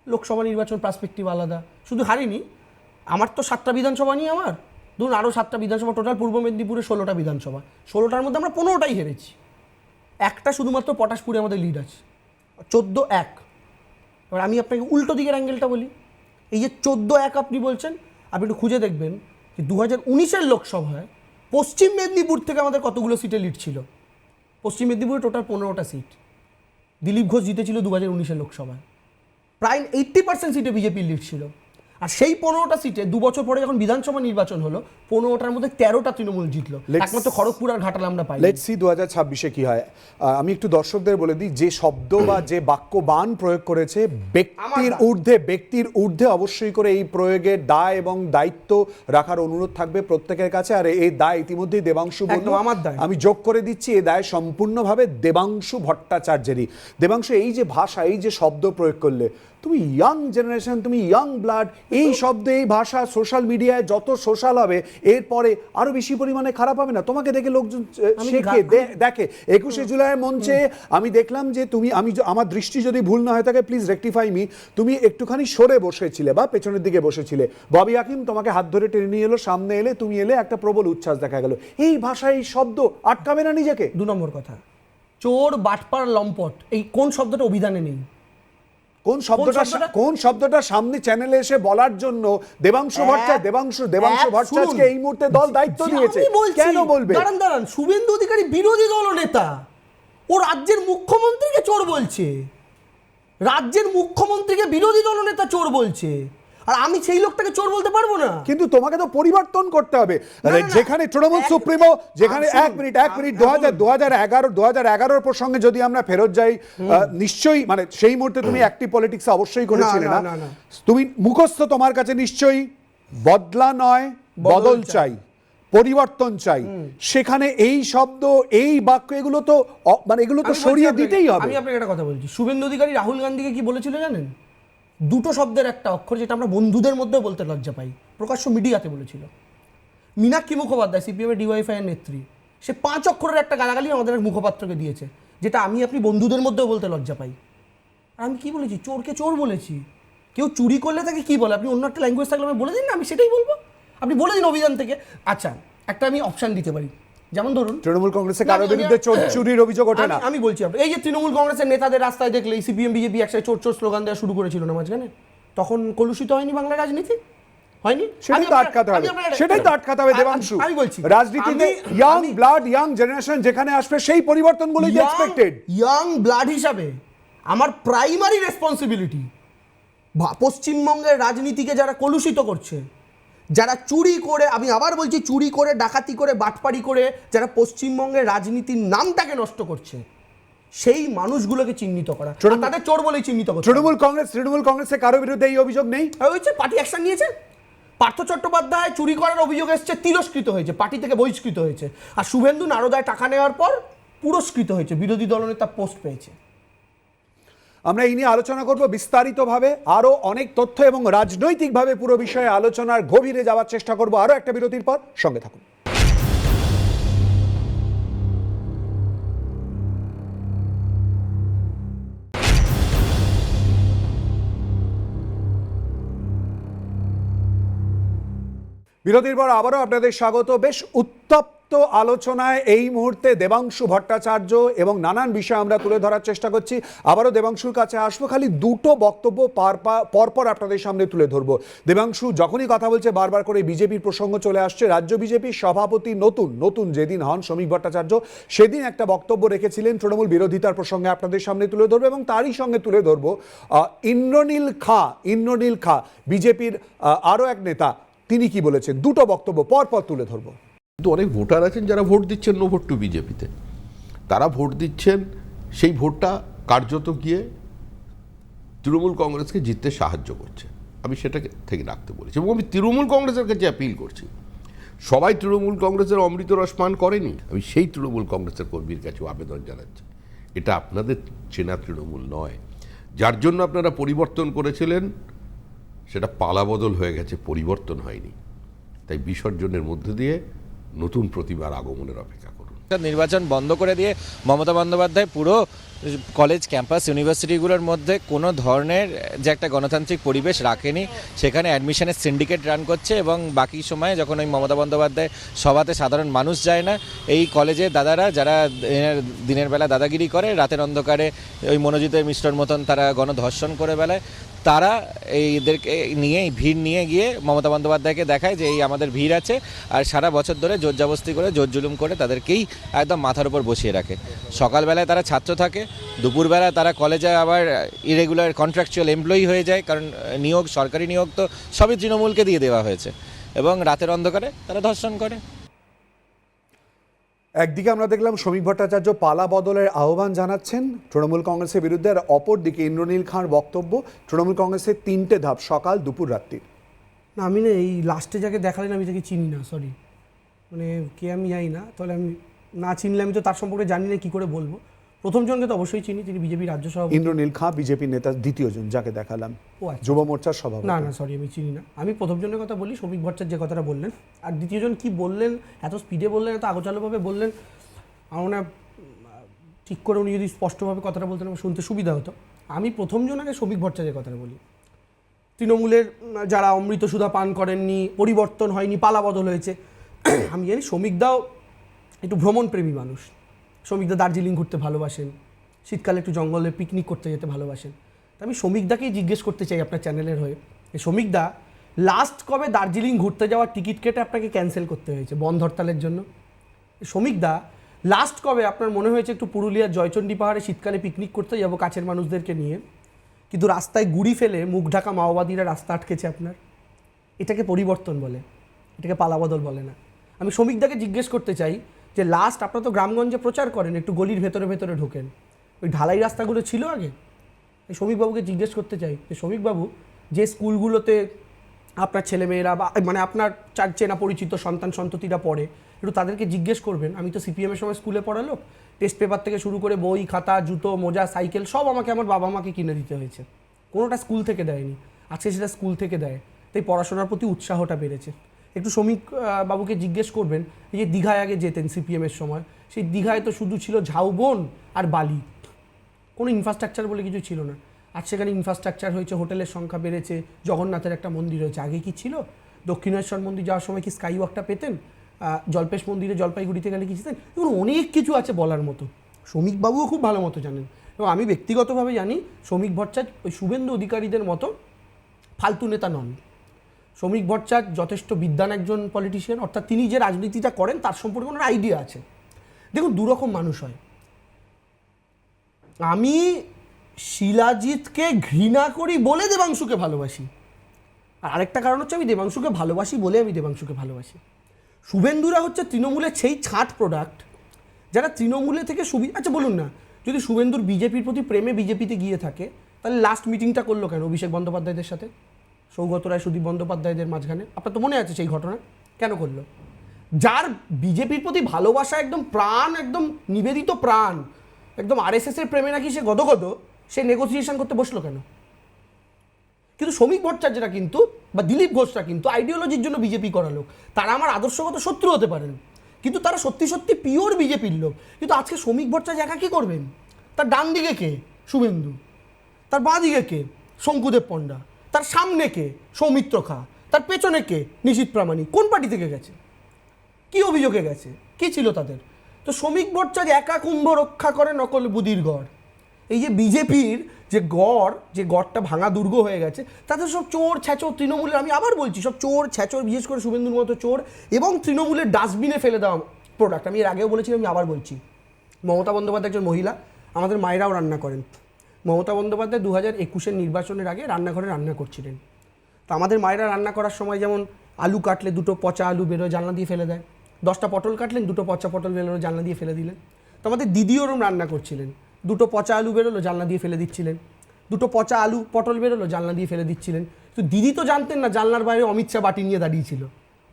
লোকসভা নির্বাচন পার্সপেক্টিভ আলাদা, শুধু হারিনি, আমার তো 7টা বিধানসভা নিয়ে, আমার ধরুন আরও 7টা বিধানসভা, টোটাল পূর্ব মেদিনীপুরে 16টা বিধানসভা, 16টার মধ্যে আমরা 15টাই হেরেছি। একটা শুধুমাত্র পটাশপুরে আমাদের লিড আছে, 14-1। এবার আমি আপনাকে উল্টো দিকের অ্যাঙ্গেলটা বলি, এই যে 14-1 আপনি বলছেন, আপনি একটু খুঁজে দেখবেন যে 2019-এর লোকসভায় পশ্চিম মেদিনীপুর থেকে আমাদের কতগুলো সিটে লিড ছিল। পশ্চিম মেদিনীপুরে টোটাল 15টা সিট, দিলীপ ঘোষ জিতেছিল 2019-এর লোকসভায়। প্রায় 80% সিটে বিজেপির লিড ছিল। আর সেই 15টা সিটে 2 বছর পরে যখন বিধানসভা নির্বাচন হলো, 15টার মধ্যে 13টা তৃণমূল জিতলো, একমাত্র খড়গপুর আর ঘাটাল আমরা পাই। লেটস সি 2026-এ কি হয়। আমি একটু দর্শকদের বলে দিই, যে শব্দ বা যে বাক্যবান প্রয়োগ করেছে, ব্যক্তির ঊর্ধ্বে অবশ্যই করে এই প্রয়োগের দায় এবং দায়িত্ব রাখার অনুরোধ থাকবে প্রত্যেকের কাছে। আর এই দায় ইতিমধ্যেই দেবাংশু বলল, আমার দায়, আমি যোগ করে দিচ্ছি, এই দায় সম্পূর্ণভাবে দেবাংশু ভট্টাচার্যেরই। দেবাংশু, এই যে ভাষা, এই যে শব্দ প্রয়োগ করলে, তুমি ইয়াং জেনারেশন, তুমি ইয়াং ব্লাড, এই শব্দ, এই ভাষা সোশ্যাল মিডিয়ায় যত সোশ্যাল হবে, এরপরে আরো বেশি পরিমাণে খারাপ হবে না? তোমাকে দেখে লোকজন শেখে, দেখে। 21শে জুলাইয়ের মঞ্চে আমি দেখলাম যে তুমি, আমার দৃষ্টি যদি ভুল না হয়ে থাকে, প্লিজ রেকটিফাই মি, তুমি একটুখানি সরে বসেছিলে বা পেছনের দিকে বসেছিলে। ববি হাকিম তোমাকে হাত ধরে টেনে নিয়ে এলো, সামনে এলে, তুমি এলে, একটা প্রবল উচ্ছ্বাস দেখা গেল। এই ভাষা, এই শব্দ আটকাবে না নিজেকে? 2 নম্বর কথা, চোর, বাটপার, লম্পট, এই কোন শব্দটা অভিধানে নেই? কোন শব্দটা সামনে চ্যানেলে এসে বলার জন্য দেবাংশু ভট্টাচার্যকে এই মুহূর্তে দল দায়িত্ব দিয়েছে? কেন বলবে? দাঁড়ান, শুভেন্দু অধিকারী বিরোধী দলনেতা, ও রাজ্যের মুখ্যমন্ত্রীকে চোর বলছে, রাজ্যের মুখ্যমন্ত্রীকে বিরোধী দলনেতা চোর বলছে, আর আমি সেই লোকটাকে চোর বলতে পারবো না? কিন্তু তোমাকে তো পরিবর্তন করতে হবে। যেখানে তৃণমূল সুপ্রিমো, যেখানে এক মিনিট 2011 প্রসঙ্গে যদি আমরা ফেরত যাই, নিশ্চয়ই মানে সেই মুহূর্তে তুমি অ্যাক্টিভ পলিটিক্স অবশ্যই করেছিলে না? তুমি মুখস্থ, তোমার কাছে নিশ্চয়ই বদলা নয় বদল চাই, পরিবর্তন চাই। সেখানে এই শব্দ, এই বাক্য, এগুলো তো মানে এগুলো তো সরিয়ে দিতেই হবে। আমি আপনাকে একটা কথা বলছি, শুভেন্দু অধিকারী রাহুল গান্ধীকে কি বলেছিল জানেন? 2টো শব্দের একটা অক্ষর, যেটা আমরা বন্ধুদের মধ্যে বলতে লজ্জা পাই, প্রকাশ্য মিডিয়াতে বলেছিল। মীনাক্ষী মুখোপাধ্যায়, সিপিএমের ডিওয়াইফাইয়ের নেত্রী, সে 5 অক্ষরের একটা গালাগালি আমাদের এক মুখপাত্রকে দিয়েছে, যেটা আপনি বন্ধুদের মধ্যেও বলতে লজ্জা পাই। আর আমি কি বলেছি? চোরকে চোর বলেছি। কেউ চুরি করলে তাকে কি বলে? আপনি অন্য একটা ল্যাঙ্গুয়েজ থাকলে আমি বলে দিন না, আমি সেটাই বলবো। আপনি বলে দিন অভিযান থেকে। আচ্ছা, একটা আমি অপশান দিতে পারি, যেমন ধরুন তৃণমূল কংগ্রেসে না, কারো আমি- বিরুদ্ধে চোর চুরির অভিযোগ ওঠে না। আমি বলছি আপনাকে, এই যে তৃণমূল কংগ্রেসের নেতাদের রাস্তায় দেখলে সিপিএম বিজেপি একসাথে চোর চোর স্লোগান দেওয়া শুরু করেছিল না মাঝখানে, তখন কলুষিত হয়নি বাংলা রাজনীতি? হয়নি? সেটাই আমি তো আপনার- আটকাতে হবে, আমি আপনার- সেটাই তো আটকাতে হবে দেবাংশু। আমি বলছি রাজনীতিতে ইয়াং ব্লাড, ইয়াং জেনারেশন যেখানে আসবে সেই পরিবর্তনগুলোই তো এক্সপেক্টেড। ইয়াং ব্লাড হিসাবে আমার প্রাইমারি রেসপন্সিবিলিটি পশ্চিমবঙ্গের রাজনীতিকে যারা কলুষিত করছে, যারা চুরি করে, আমি আবার বলছি চুরি করে, ডাকাতি করে, বাটপাড়ি করে যারা পশ্চিমবঙ্গের রাজনীতির নামটাকে নষ্ট করছে, সেই মানুষগুলোকে চিহ্নিত করা, আর তাদের চোর বলেই চিহ্নিত করছে। তৃণমূল কংগ্রেসে কারো বিরুদ্ধে এই অভিযোগ নেই। হয়েছে, পার্টি অ্যাকশন নিয়েছে। পার্থ চট্টোপাধ্যায় চুরি করার অভিযোগ এসছে, তিরস্কৃত হয়েছে, পার্টি থেকে বহিষ্কৃত হয়েছে। আর শুভেন্দু নারদায় টাকা নেওয়ার পর পুরস্কৃত হয়েছে, বিরোধী দলনেতা পোস্ট পেয়েছে। আমরা এই নিয়ে আলোচনা করব বিস্তারিতভাবে, আরো অনেক তথ্য এবং রাজনৈতিকভাবে পুরো বিষয়ে আলোচনার গভীরে যাওয়ার চেষ্টা করব আরো একটা বিরতির পর। সঙ্গে থাকুন। বিরতির পর আবারও আপনাদের স্বাগত। বেশ উত্তপ্ত আলোচনায় এই মুহূর্তে দেবাংশু ভট্টাচার্য এবং নানান বিষয় আমরা তুলে ধরার চেষ্টা করছি। আবারও দেবাংশুর কাছে আসবো, খালি দুটো বক্তব্য পরপর আপনাদের সামনে তুলে ধরবো। দেবাংশু যখনই কথা বলছে বারবার করে বিজেপির প্রসঙ্গ চলে আসছে। রাজ্য বিজেপির সভাপতি নতুন যেদিন হন শ্রমিক ভট্টাচার্য, সেদিন একটা বক্তব্য রেখেছিলেন তৃণমূল বিরোধিতার প্রসঙ্গে, আপনাদের সামনে তুলে ধরবো এবং তারই সঙ্গে তুলে ধরবো ইন্দ্রনীল খা বিজেপির আরও এক নেতা, তিনি কি বলেছেন, দুটো বক্তব্য পরপর তুলে ধরবো। কিন্তু অনেক ভোটার আছেন যারা ভোট দিচ্ছেন নো ভোট টু বিজেপিতে, তারা ভোট দিচ্ছেন, সেই ভোটটা কার্যত গিয়ে তৃণমূল কংগ্রেসকে জিততে সাহায্য করছে। আমি সেটাকে থেকে রাখতে বলেছি এবং আমি তৃণমূল কংগ্রেসের কাছে অ্যাপিল করছি, সবাই তৃণমূল কংগ্রেসের অমৃত রস পান করেনি। আমি সেই তৃণমূল কংগ্রেসের কর্মীর কাছেও আবেদন জানাচ্ছি, এটা আপনাদের চেনা তৃণমূল নয়। যার জন্য আপনারা পরিবর্তন করেছিলেন সেটা পালাবদল হয়ে গেছে, পরিবর্তন হয়নি। তাই বিসর্জনের মধ্যে দিয়ে নতুন প্রতিবার আগমনের অপেক্ষা করুন। নির্বাচন বন্ধ করে দিয়ে মমতা বন্দ্যোপাধ্যায় পুরো কলেজ ক্যাম্পাস ইউনিভার্সিটিগুলোর মধ্যে কোনো ধরনের যে একটা গণতান্ত্রিক পরিবেশ রাখেনি, সেখানে অ্যাডমিশনের সিন্ডিকেট রান করছে এবং বাকি সময়ে যখন ওই মমতা বন্দ্যোপাধ্যায় সভাতে সাধারণ মানুষ যায় না, এই কলেজের দাদারা যারা দিনের বেলা দাদাগিরি করে, রাতের অন্ধকারে ওই মনোজিতের মিশ্রর মতন তারা গণধর্ষণ করে বেলায়, তারা এদেরকে নিয়ে ভিড় নিয়ে গিয়ে মমতা বন্দ্যোপাধ্যায়কে দেখায় যে এই আমাদের ভিড় আছে, আর সারা বছর ধরে জোর জবস্তি করে জোর জুলুম করে তাদেরকেই একদম মাথার উপর বসিয়ে রাখে। সকালবেলায় তারা ছাত্র থাকে, দুপুরবেলা তারা কলেজে আবার ইরেগুলার কন্ট্রাকচুয়াল এমপ্লয়ি হয়ে যায়, কারণ নিয়োগ, সরকারি নিয়োগ তো সবই তৃণমূলকে দিয়ে দেওয়া হয়েছে, এবং রাতের অন্ধকারে তারা ধর্ষণ করে। একদিকে আমরা দেখলাম শ্রমিক ভট্টাচার্য পালা বদলের আহ্বান জানাচ্ছেন তৃণমূল কংগ্রেসের বিরুদ্ধে, আর অপরদিকে ইন্দ্রনীল খাঁর বক্তব্য, তৃণমূল কংগ্রেসের 3টে ধাপ, সকাল দুপুর রাত্রি। না, আমি না এই লাস্টে যাকে দেখালেন আমি তাকে চিনি না, সরি, মানে কে আমি জানি না, তাহলে আমি না চিনলে আমি তো তার সম্পর্কে জানি না কী করে বলবো। প্রথম জনকে তো অবশ্যই চিনি, তিনি বিজেপি রাজ্য সভাপতি। ইন্দ্রনীল খাঁ বিজেপির নেতা, দ্বিতীয় জন যাকে দেখালাম ও আচ্ছা। যুব মোর্চার সভাপতি। না, সরি, আমি চিনি না। আমি প্রথম জনের কথা বলি, শ্রমিক ভট্টাচার্য যে কথাটা বললেন, আর দ্বিতীয় জন কী বললেন, এত স্পিডে বললেন, এত আগোচালোভাবে বললেন, আমার মনে হয় ঠিক করে উনি যদি স্পষ্টভাবে কথাটা বলতেন আমার শুনতে সুবিধা হতো। আমি প্রথম জন আগে শ্রমিক ভট্টাচার্যের কথাটা বলি। তৃণমূলের যারা অমৃত সুধা পান করেননি, পরিবর্তন হয়নি, পালা বদল হয়েছে, আমি জানি শ্রমিকদাও একটু ভ্রমণপ্রেমী মানুষ। শ্রমিকদা দার্জিলিং ঘুরতে ভালোবাসেন, শীতকালে একটু জঙ্গলে পিকনিক করতে যেতে ভালোবাসেন। তা আমি শ্রমিকদাকেই জিজ্ঞেস করতে চাই আপনার চ্যানেলের হয়ে, শ্রমিকদা লাস্ট কবে দার্জিলিং ঘুরতে যাওয়ার টিকিট কেটে আপনাকে ক্যান্সেল করতে হয়েছে বন্ধ হরতালের জন্য? শ্রমিকদা লাস্ট কবে আপনার মনে হয়েছে একটু পুরুলিয়ার জয়চণ্ডী পাহাড়ে শীতকালে পিকনিক করতে যাবো কাছের মানুষদেরকে নিয়ে, কিন্তু রাস্তায় গুড়ি ফেলে মুখ ঢাকা মাওবাদীরা রাস্তা আটকেছে আপনার? এটাকে পরিবর্তন বলে, এটাকে পালাবদল বলে না। আমি শ্রমিকদাকে জিজ্ঞেস করতে চাই যে লাস্ট আপনারা তো গ্রামগঞ্জে প্রচার করেন, একটু গলির ভেতরে ভেতরে ঢোকেন, ওই ঢালাই রাস্তাগুলো ছিল আগে? এই শ্রমিকবাবুকে জিজ্ঞেস করতে চাই যে শ্রমিকবাবু, যে স্কুলগুলোতে আপনার ছেলেমেয়েরা বা মানে আপনার চেনা পরিচিত সন্তান সন্ততিরা পড়ে, একটু তাদেরকে জিজ্ঞেস করবেন। আমি তো সিপিএমের সময় স্কুলে পড়ালো, টেস্ট পেপার থেকে শুরু করে বই, খাতা, জুতো, মোজা, সাইকেল সব আমাকে আমার বাবা মাকে কিনে দিতে হয়েছে, কোনোটা স্কুল থেকে দেয়নি। আজকে সেটা স্কুল থেকে দেয়, তাই পড়াশোনার প্রতি উৎসাহটা বেড়েছে। একটু শ্রমিক বাবুকে জিজ্ঞেস করবেন, এই যে দীঘায় আগে যেতেন সিপিএমের সময়, সেই দীঘায় তো শুধু ছিল ঝাউবন আর বালি, কোনো ইনফ্রাস্ট্রাকচার বলে কিছু ছিল না। আজ সেখানে ইনফ্রাস্ট্রাকচার হয়েছে, হোটেলের সংখ্যা বেড়েছে, জগন্নাথের একটা মন্দির হয়েছে। আগে কি ছিল? দক্ষিণেশ্বর মন্দির যাওয়ার সময় কি স্কাই ওয়াকটা পেতেন? জল্পেশ মন্দিরে জলপাইগুড়িতে গেলে কিছু এবং অনেক কিছু আছে বলার মতো। শ্রমিকবাবুও খুব ভালো মতো জানেন, এবং আমি ব্যক্তিগতভাবে জানি শ্রমিক ভট্টাচার্য ওই শুভেন্দু অধিকারীদের মতো ফালতু নেতা নন। শ্রমিক ভট্টাচার্য যথেষ্ট বিদ্বান একজন পলিটিশিয়ান, অর্থাৎ তিনি যে রাজনীতিটা করেন তার সম্পর্কে ওনার আইডিয়া আছে। দেখুন, দুরকম মানুষ হয়। আমি শিলাজিৎকে ঘৃণা করি বলে দেবাংশুকে ভালোবাসি, আর আরেকটা কারণ হচ্ছে আমি দেবাংশুকে ভালোবাসি বলে আমি দেবাংশুকে ভালোবাসি। শুভেন্দুরা হচ্ছে তৃণমূলের সেই ছাঁট প্রোডাক্ট যারা তৃণমূলে থেকে আচ্ছা বলুন না, যদি শুভেন্দুর বিজেপির প্রতি প্রেমে বিজেপিতে গিয়ে থাকে তাহলে লাস্ট মিটিংটা করলো কেন অভিষেক বন্দ্যোপাধ্যায়দের সাথে, সৌগত রায়, সুদীপ বন্দ্যোপাধ্যায়দের মাঝখানে? আপনার তো মনে আছে সেই ঘটনা, কেন করলো? যার বিজেপির প্রতি ভালোবাসা একদম প্রাণ, একদম নিবেদিত প্রাণ, একদম আরএসএসের প্রেমে নাকি সে গদগদ, সে নেগোসিয়েশন করতে বসলো কেন? কিন্তু শ্রমিক ভট্টাচার্যরা কিন্তু বা দিলীপ ঘোষরা কিন্তু আইডিওলজির জন্য বিজেপি করা লোক। তারা আমার আদর্শগত শত্রু হতে পারেন, কিন্তু তারা সত্যি সত্যি পিওর বিজেপির লোক। কিন্তু আজকে শ্রমিক ভট্টাচার্য একা কী করবেন? তার ডান দিকে কে? শুভেন্দু। তার বাঁ দিকে কে? শঙ্কুদেব পণ্ডা। তার সামনে কে? সৌমিত্র খা। তার পেছনে কে? নিশীথ প্রামাণিক। কোন পার্টি থেকে গেছে? কি অভিযোগে গেছে? কি ছিল তাদের? তো শ্রমিক ভট্টাচার্য একা কুম্ভ রক্ষা করে নকল বুদির গড়। এই যে বিজেপির যে গড়টা ভাঙা দুর্গ হয়ে গেছে, তাদের সব চোর ছ্যাচোর তৃণমূলের, আমি আবার বলছি, সব চোর ছ্যাচোর, বিশেষ করে শুভেন্দুর মতো চোর, এবং তৃণমূলের ডাস্টবিনে ফেলে দেওয়া প্রোডাক্ট। আমি এর আগেও বলেছি, আমি আবার বলছি, মমতা বন্দ্যোপাধ্যায় একজন মহিলা, আমাদের মায়েরাও রান্না করেন। মমতা বন্দ্যোপাধ্যায় 2021-এর নির্বাচনের আগে রান্নাঘরে রান্না করছিলেন। তো আমাদের মায়েরা রান্না করার সময় যেমন আলু কাটলে 2টো পচা আলু বেরোয়, জানলা দিয়ে ফেলে দেয়। 10টা পটল কাটলেন, 2টো পচা পটল বেরোলো, জানলা দিয়ে ফেলে দিলেন। তো আমাদের দিদিও ওরম রান্না করছিলেন, 2টো পচা আলু বেরোলো, জানলা দিয়ে ফেলে দিচ্ছিলেন। 2টো পচা আলু পটল বেরোলো, জানলা দিয়ে ফেলে দিচ্ছিলেন। তো দিদি তো জানতেন না জানলার বাইরে অমিত শাহ বাটি নিয়ে দাঁড়িয়েছিল।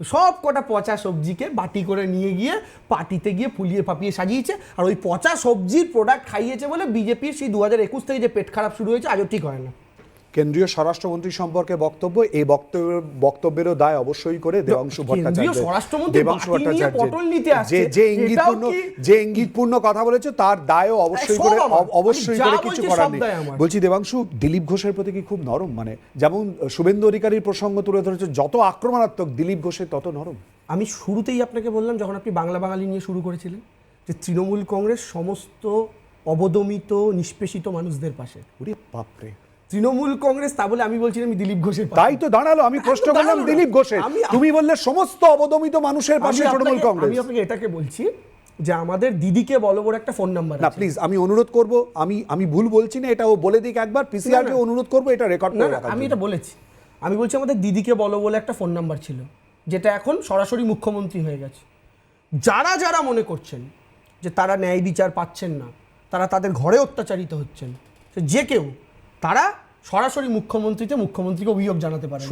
সব কটা পচা সবজিকে বাটি করে নিয়ে গিয়ে পার্টিতে গিয়ে ফুলিয়ে ফাঁপিয়ে সাজিয়েছে, আর ওই পচা সবজির প্রোডাক্ট খাইয়েছে বলে বিজেপির সেই 2021 থেকে যে পেট খারাপ শুরু হয়েছে আজও ঠিক হয় না। কেন্দ্রীয় স্বরাষ্ট্রমন্ত্রী সম্পর্কে বক্তব্য, এই বক্তব্যেরও দায় অবশ্যই করে দেবাংশু ভট্টাচার্য, যে ইঙ্গিতপূর্ণ কথা বলেছে তার দায়ও অবশ্যই করে কিছু করার নেই। বলছি দেবাংশু, দিলীপ ঘোষের প্রতি কি খুব নরম? মানে যেমন শুভেন্দু অধিকারীর প্রসঙ্গ তুলে ধরেছে, যত আক্রমণাত্মক দিলীপ ঘোষের তত নরম। আমি শুরুতেই আপনাকে বললাম, যখন আপনি বাংলা বাঙালি নিয়ে শুরু করেছিলেন, যে তৃণমূল কংগ্রেস সমস্ত অবদমিত নিষ্পেষিত মানুষদের পাশে। ওরে বাপরে, তৃণমূল কংগ্রেস, তা বলে আমি বলছিলাম আমি দিলীপ ঘোষের পাশে। তাই তো দাঁড়ালো, আমি প্রশ্ন করলাম দিলীপ ঘোষের, তুমি বললে সমস্ত অবদমিত মানুষের পাশে তৃণমূল কংগ্রেস। আমি আপনাকে এটাকে বলছি যে আমাদের দিদিকে বলো বড় একটা ফোন নাম্বার না, প্লিজ আমি অনুরোধ করব, আমি ভুল বলছি না, এটা ও বলে দিক একবার, পিসিআর কে অনুরোধ করব এটা রেকর্ড করে রাখার। আমি এটা বলেছি, আমি বলছি আমাদের দিদিকে বলো বলে একটা ফোন নাম্বার ছিল, যেটা এখন সরাসরি মুখ্যমন্ত্রী হয়ে গেছে। যারা যারা মনে করছেন যে তারা ন্যায় বিচার পাচ্ছেন না, তারা তাদের ঘরে অত্যাচারিত হচ্ছেন, যে কেউ, তারা সরাসরি মুখ্যমন্ত্রীকে অভিযোগ জানাতে পারে,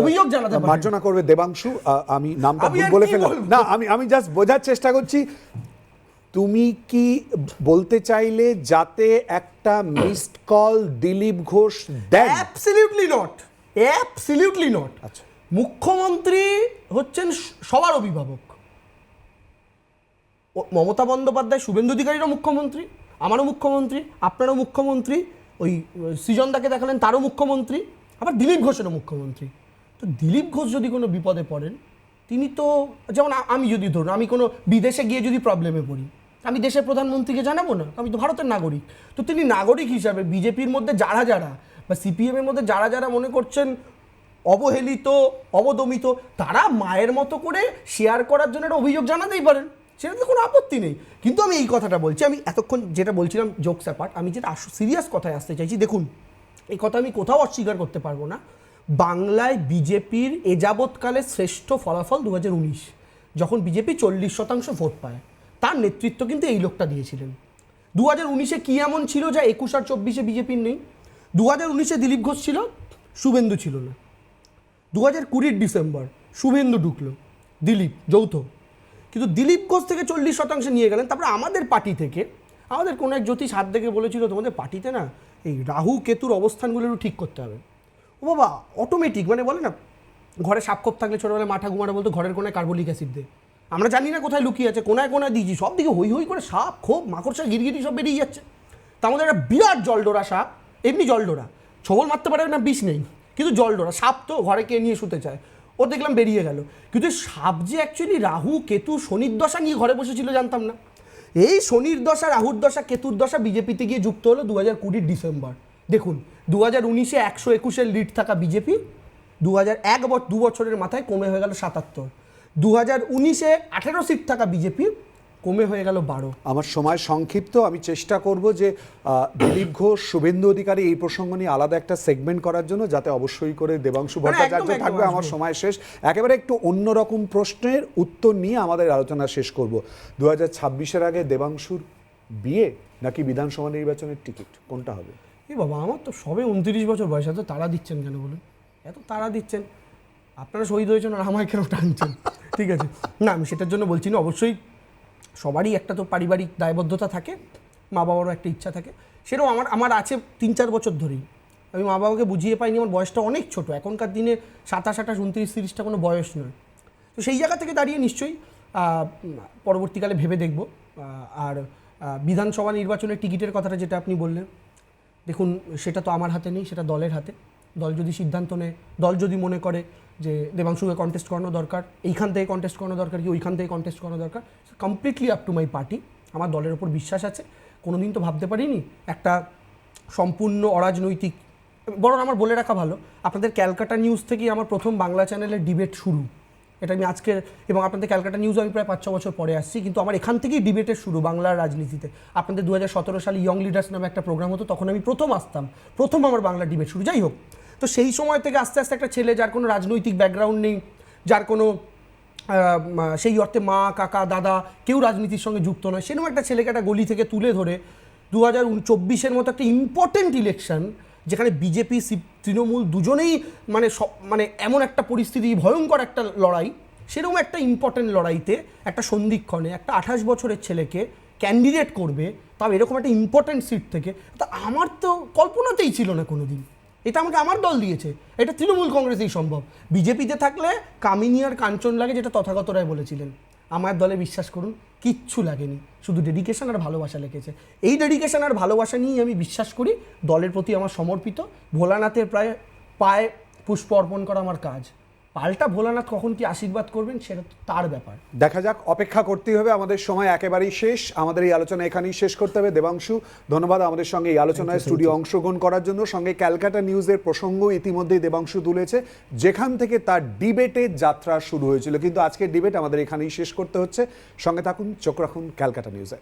অভিযোগ জানাতে পারে। মার্জনা করবে দেবাংশু, আমি নামটা ভুল বলে ফেললাম না, আমি জাস্ট বোঝার চেষ্টা করছি। তুমি কি বলতে চাইলে যাতে একটা মিসড কল দিলীপ ঘোষ দেন? Absolutely not, absolutely not. আচ্ছা, মুখ্যমন্ত্রী হচ্ছেন সবার অভিভাবক। মমতা বন্দ্যোপাধ্যায়, শুভেন্দু অধিকারীরও মুখ্যমন্ত্রী, আমারও মুখ্যমন্ত্রী, আপনারও মুখ্যমন্ত্রী, ওই সৃজনদাকে দেখালেন তারও মুখ্যমন্ত্রী, আবার দিলীপ ঘোষেরও মুখ্যমন্ত্রী। তো দিলীপ ঘোষ যদি কোনো বিপদে পড়েন, তিনি তো, যেমন আমি যদি ধরুন আমি কোনো বিদেশে গিয়ে যদি প্রবলেমে পড়ি, আমি দেশের প্রধানমন্ত্রীকে জানাবো না? আমি তো ভারতের নাগরিক। তো তিনি নাগরিক হিসাবে বিজেপির মধ্যে যারা যারা বা সিপিএমের মধ্যে যারা যারা মনে করছেন অবহেলিত, অবদমিত, তারা মায়ের মতো করে শেয়ার করার জন্য একটা অভিযোগ জানাতেই পারেন, সেটাতে কোনো আপত্তি নেই। কিন্তু আমি এই কথাটা বলছি, আমি এতক্ষণ যেটা বলছিলাম জোকস অ্যাপার্ট, আমি যেটা সিরিয়াস কথায় আসতে চাইছি। দেখুন, এই কথা আমি কোথাও অস্বীকার করতে পারবো না, বাংলায় বিজেপির এযাবৎকালে শ্রেষ্ঠ ফলাফল 2019, যখন বিজেপি 40% ভোট পায়, তার নেতৃত্ব কিন্তু এই লোকটা দিয়েছিলেন। 2019-এ কী এমন ছিল যা 21 আর 24-এ বিজেপির নেই? 2019-এ দিলীপ ঘোষ ছিল, শুভেন্দু ছিল না। 2020-র ডিসেম্বর শুভেন্দু ঢুকলো, দিলীপ যৌথ, কিন্তু দিলীপ ঘোষ থেকে 40% নিয়ে গেলেন। তারপরে আমাদের পার্টি থেকে, আমাদের কোনো এক জ্যোতিষ হাত দেখে বলেছিল, তোমাদের পার্টিতে না এই রাহু কেতুর অবস্থানগুলো একটু ঠিক করতে হবে। ও বাবা, অটোমেটিক, মানে বলে না ঘরে সাপখোপ থাকলে ছোটোবেলায় মাঠা ঘুমাটা বলতো ঘরের কোনায় কার্বলিক অ্যাসিড দে, আমরা জানি না কোথায় লুকিয়ে আছে, কোনায় কোনায় দিয়েছি, সব দিকে হই হই করে সাপ খোপ মাকড়সা গিরগিটি সব বেরিয়ে যাচ্ছে। তার মধ্যে একটা বিরাট জলডোরা সাপ, এমনি জলডোরা, ছবল মারতে পারে না, বিষ নেই, কিন্তু জলডোরা সাপ তো ঘরে কে নিয়ে শুতে চায়, ও দেখলাম বেরিয়ে গেল। কিন্তু সাপ যে অ্যাকচুয়ালি রাহু কেতু শনির দশা নিয়ে ঘরে বসেছিল জানতাম না। এই শনির দশা, রাহুর দশা, কেতুর দশা বিজেপিতে গিয়ে যুক্ত হলো 2020 ডিসেম্বর। দেখুন 2019-এ 121-এর লিড থাকা বিজেপি 2 বছরের মাথায় কমে হয়ে গেল 77। 2019-এ 18 সিট থাকা বিজেপি কমে হয়ে গেল 12। আমার সময় সংক্ষিপ্ত, আমি চেষ্টা করব যে দিলীপ ঘোষ, শুভেন্দু অধিকারী এই প্রসঙ্গ নিয়ে আলাদা একটা সেগমেন্ট করার জন্য, যাতে অবশ্যই করে দেবাংশু ভট্টাচার্য একদম থাকবে। আমার আসবো। সময় শেষ। একেবারে একটু অন্যরকম প্রশ্নের উত্তর নিয়ে আমাদের আলোচনা শেষ করব। 2026-এর আগে দেবাংশুর বিয়ে নাকি বিধানসভা নির্বাচনের টিকিট, কোনটা হবে? বাবা, আমার তো সবে 29 বছর বয়স, এত তাড়া দিচ্ছেন কেন বলুন? এত তাড়া দিচ্ছেন, আপনারা শহীদ হয়েছেন আর আমায় কেন টানছেন? ঠিক আছে, না আমি সেটার জন্য বলছি না। অবশ্যই সবারই একটা তো পারিবারিক দায়বদ্ধতা থাকে, মা বাবারও একটা ইচ্ছা থাকে। সেটাও আমার আছে 3-4 বছর ধরেই। আমি মা বাবাকে বুঝিয়ে পাইনি, আমার বয়সটা অনেক ছোট। এখনকার দিনে 27, 28, 29, 30টা কোনো বয়স নয়। তো সেই জায়গা থেকে দাঁড়িয়ে নিশ্চয়ই পরবর্তীকালে ভেবে দেখব। আর বিধানসভা নির্বাচনের টিকিটের কথাটা যেটা আপনি বললেন, দেখুন সেটা তো আমার হাতে নেই, সেটা দলের হাতে। দল যদি সিদ্ধান্ত নেয়, দল যদি মনে করে যে দেবাংশুকে কন্টেস্ট করানো দরকার, এইখান থেকে কন্টেস্ট করানো দরকার, কি ওইখান থেকে কন্টেস্ট করানো দরকার, completely up to my party. আমার দলের ওপর বিশ্বাস আছে। কোনো দিন তো ভাবতে পারিনি একটা সম্পূর্ণ অরাজনৈতিক, বরং আমার বলে রাখা ভালো, আপনাদের ক্যালকাটা নিউজ থেকেই আমার প্রথম বাংলা চ্যানেলের ডিবেট শুরু। এটা আমি আজকে, এবং আপনাদের ক্যালকাটা নিউজ আমি প্রায় 5-6 বছর পরে আসছি, কিন্তু আমার এখান থেকেই ডিবেটের শুরু বাংলার রাজনীতিতে। আপনাদের 2017 সালে ইয়ং লিডার্স নামে একটা প্রোগ্রাম হতো, তখন আমি প্রথম আসতাম, প্রথম আমার বাংলা ডিবেট শুরু। যাই হোক, তো সেই সময় থেকে আস্তে আস্তে একটা ছেলে যার কোনো রাজনৈতিক ব্যাকগ্রাউন্ড নেই, যার কোনো সেই অর্থে মা, কাকা, দাদা কেউ রাজনীতির সঙ্গে যুক্ত নয়, সেরকম একটা ছেলেকে একটা গলি থেকে তুলে ধরে 2024-এর মতো একটা ইম্পর্টেন্ট ইলেকশন, যেখানে বিজেপি তৃণমূল দুজনেই মানে এমন একটা পরিস্থিতি, ভয়ঙ্কর একটা লড়াই, সেরকম একটা ইম্পর্টেন্ট লড়াইতে একটা সন্ধিক্ষণে একটা 28 বছরের ছেলেকে ক্যান্ডিডেট করবে, তাও এরকম একটা ইম্পর্টেন্ট সিট থেকে, তা আমার তো কল্পনাতেই ছিল না কোনো দিন। এটা আমাকে আমার দল দিয়েছে, এটা তৃণমূল কংগ্রেসেই সম্ভব। বিজেপিতে থাকলে কামিনী আর কাঞ্চন লাগে, যেটা তথাগত রায় বলেছিলেন। আমার দলে বিশ্বাস করুন কিচ্ছু লাগেনি, শুধু ডেডিকেশন আর ভালোবাসা লেগেছে। এই ডেডিকেশন আর ভালোবাসা নিয়েই আমি বিশ্বাস করি, দলের প্রতি আমার সমর্পিত। ভোলানাথের প্রায় পায়ে পুষ্প অর্পণ করা আমার কাজ। পাল্টা ভোলানাথ কখন কি আশীর্বাদ করবেন সেটা তার ব্যাপার, দেখা যাক, অপেক্ষা করতেই হবে। আমাদের সময় একেবারেই শেষ, আমাদের এই আলোচনা এখানেই শেষ করতে হবে। দেবাংশু, ধন্যবাদ আমাদের সঙ্গে এই আলোচনায় স্টুডিও অংশগ্রহণ করার জন্য। সঙ্গে ক্যালকাটা নিউজের প্রসঙ্গ ইতিমধ্যেই দেবাংশু তুলেছে, যেখান থেকে তার ডিবেটের যাত্রা শুরু হয়েছিল। কিন্তু আজকের ডিবেট আমাদের এখানেই শেষ করতে হচ্ছে। সঙ্গে থাকুন, চোখ রাখুন ক্যালকাটা নিউজে।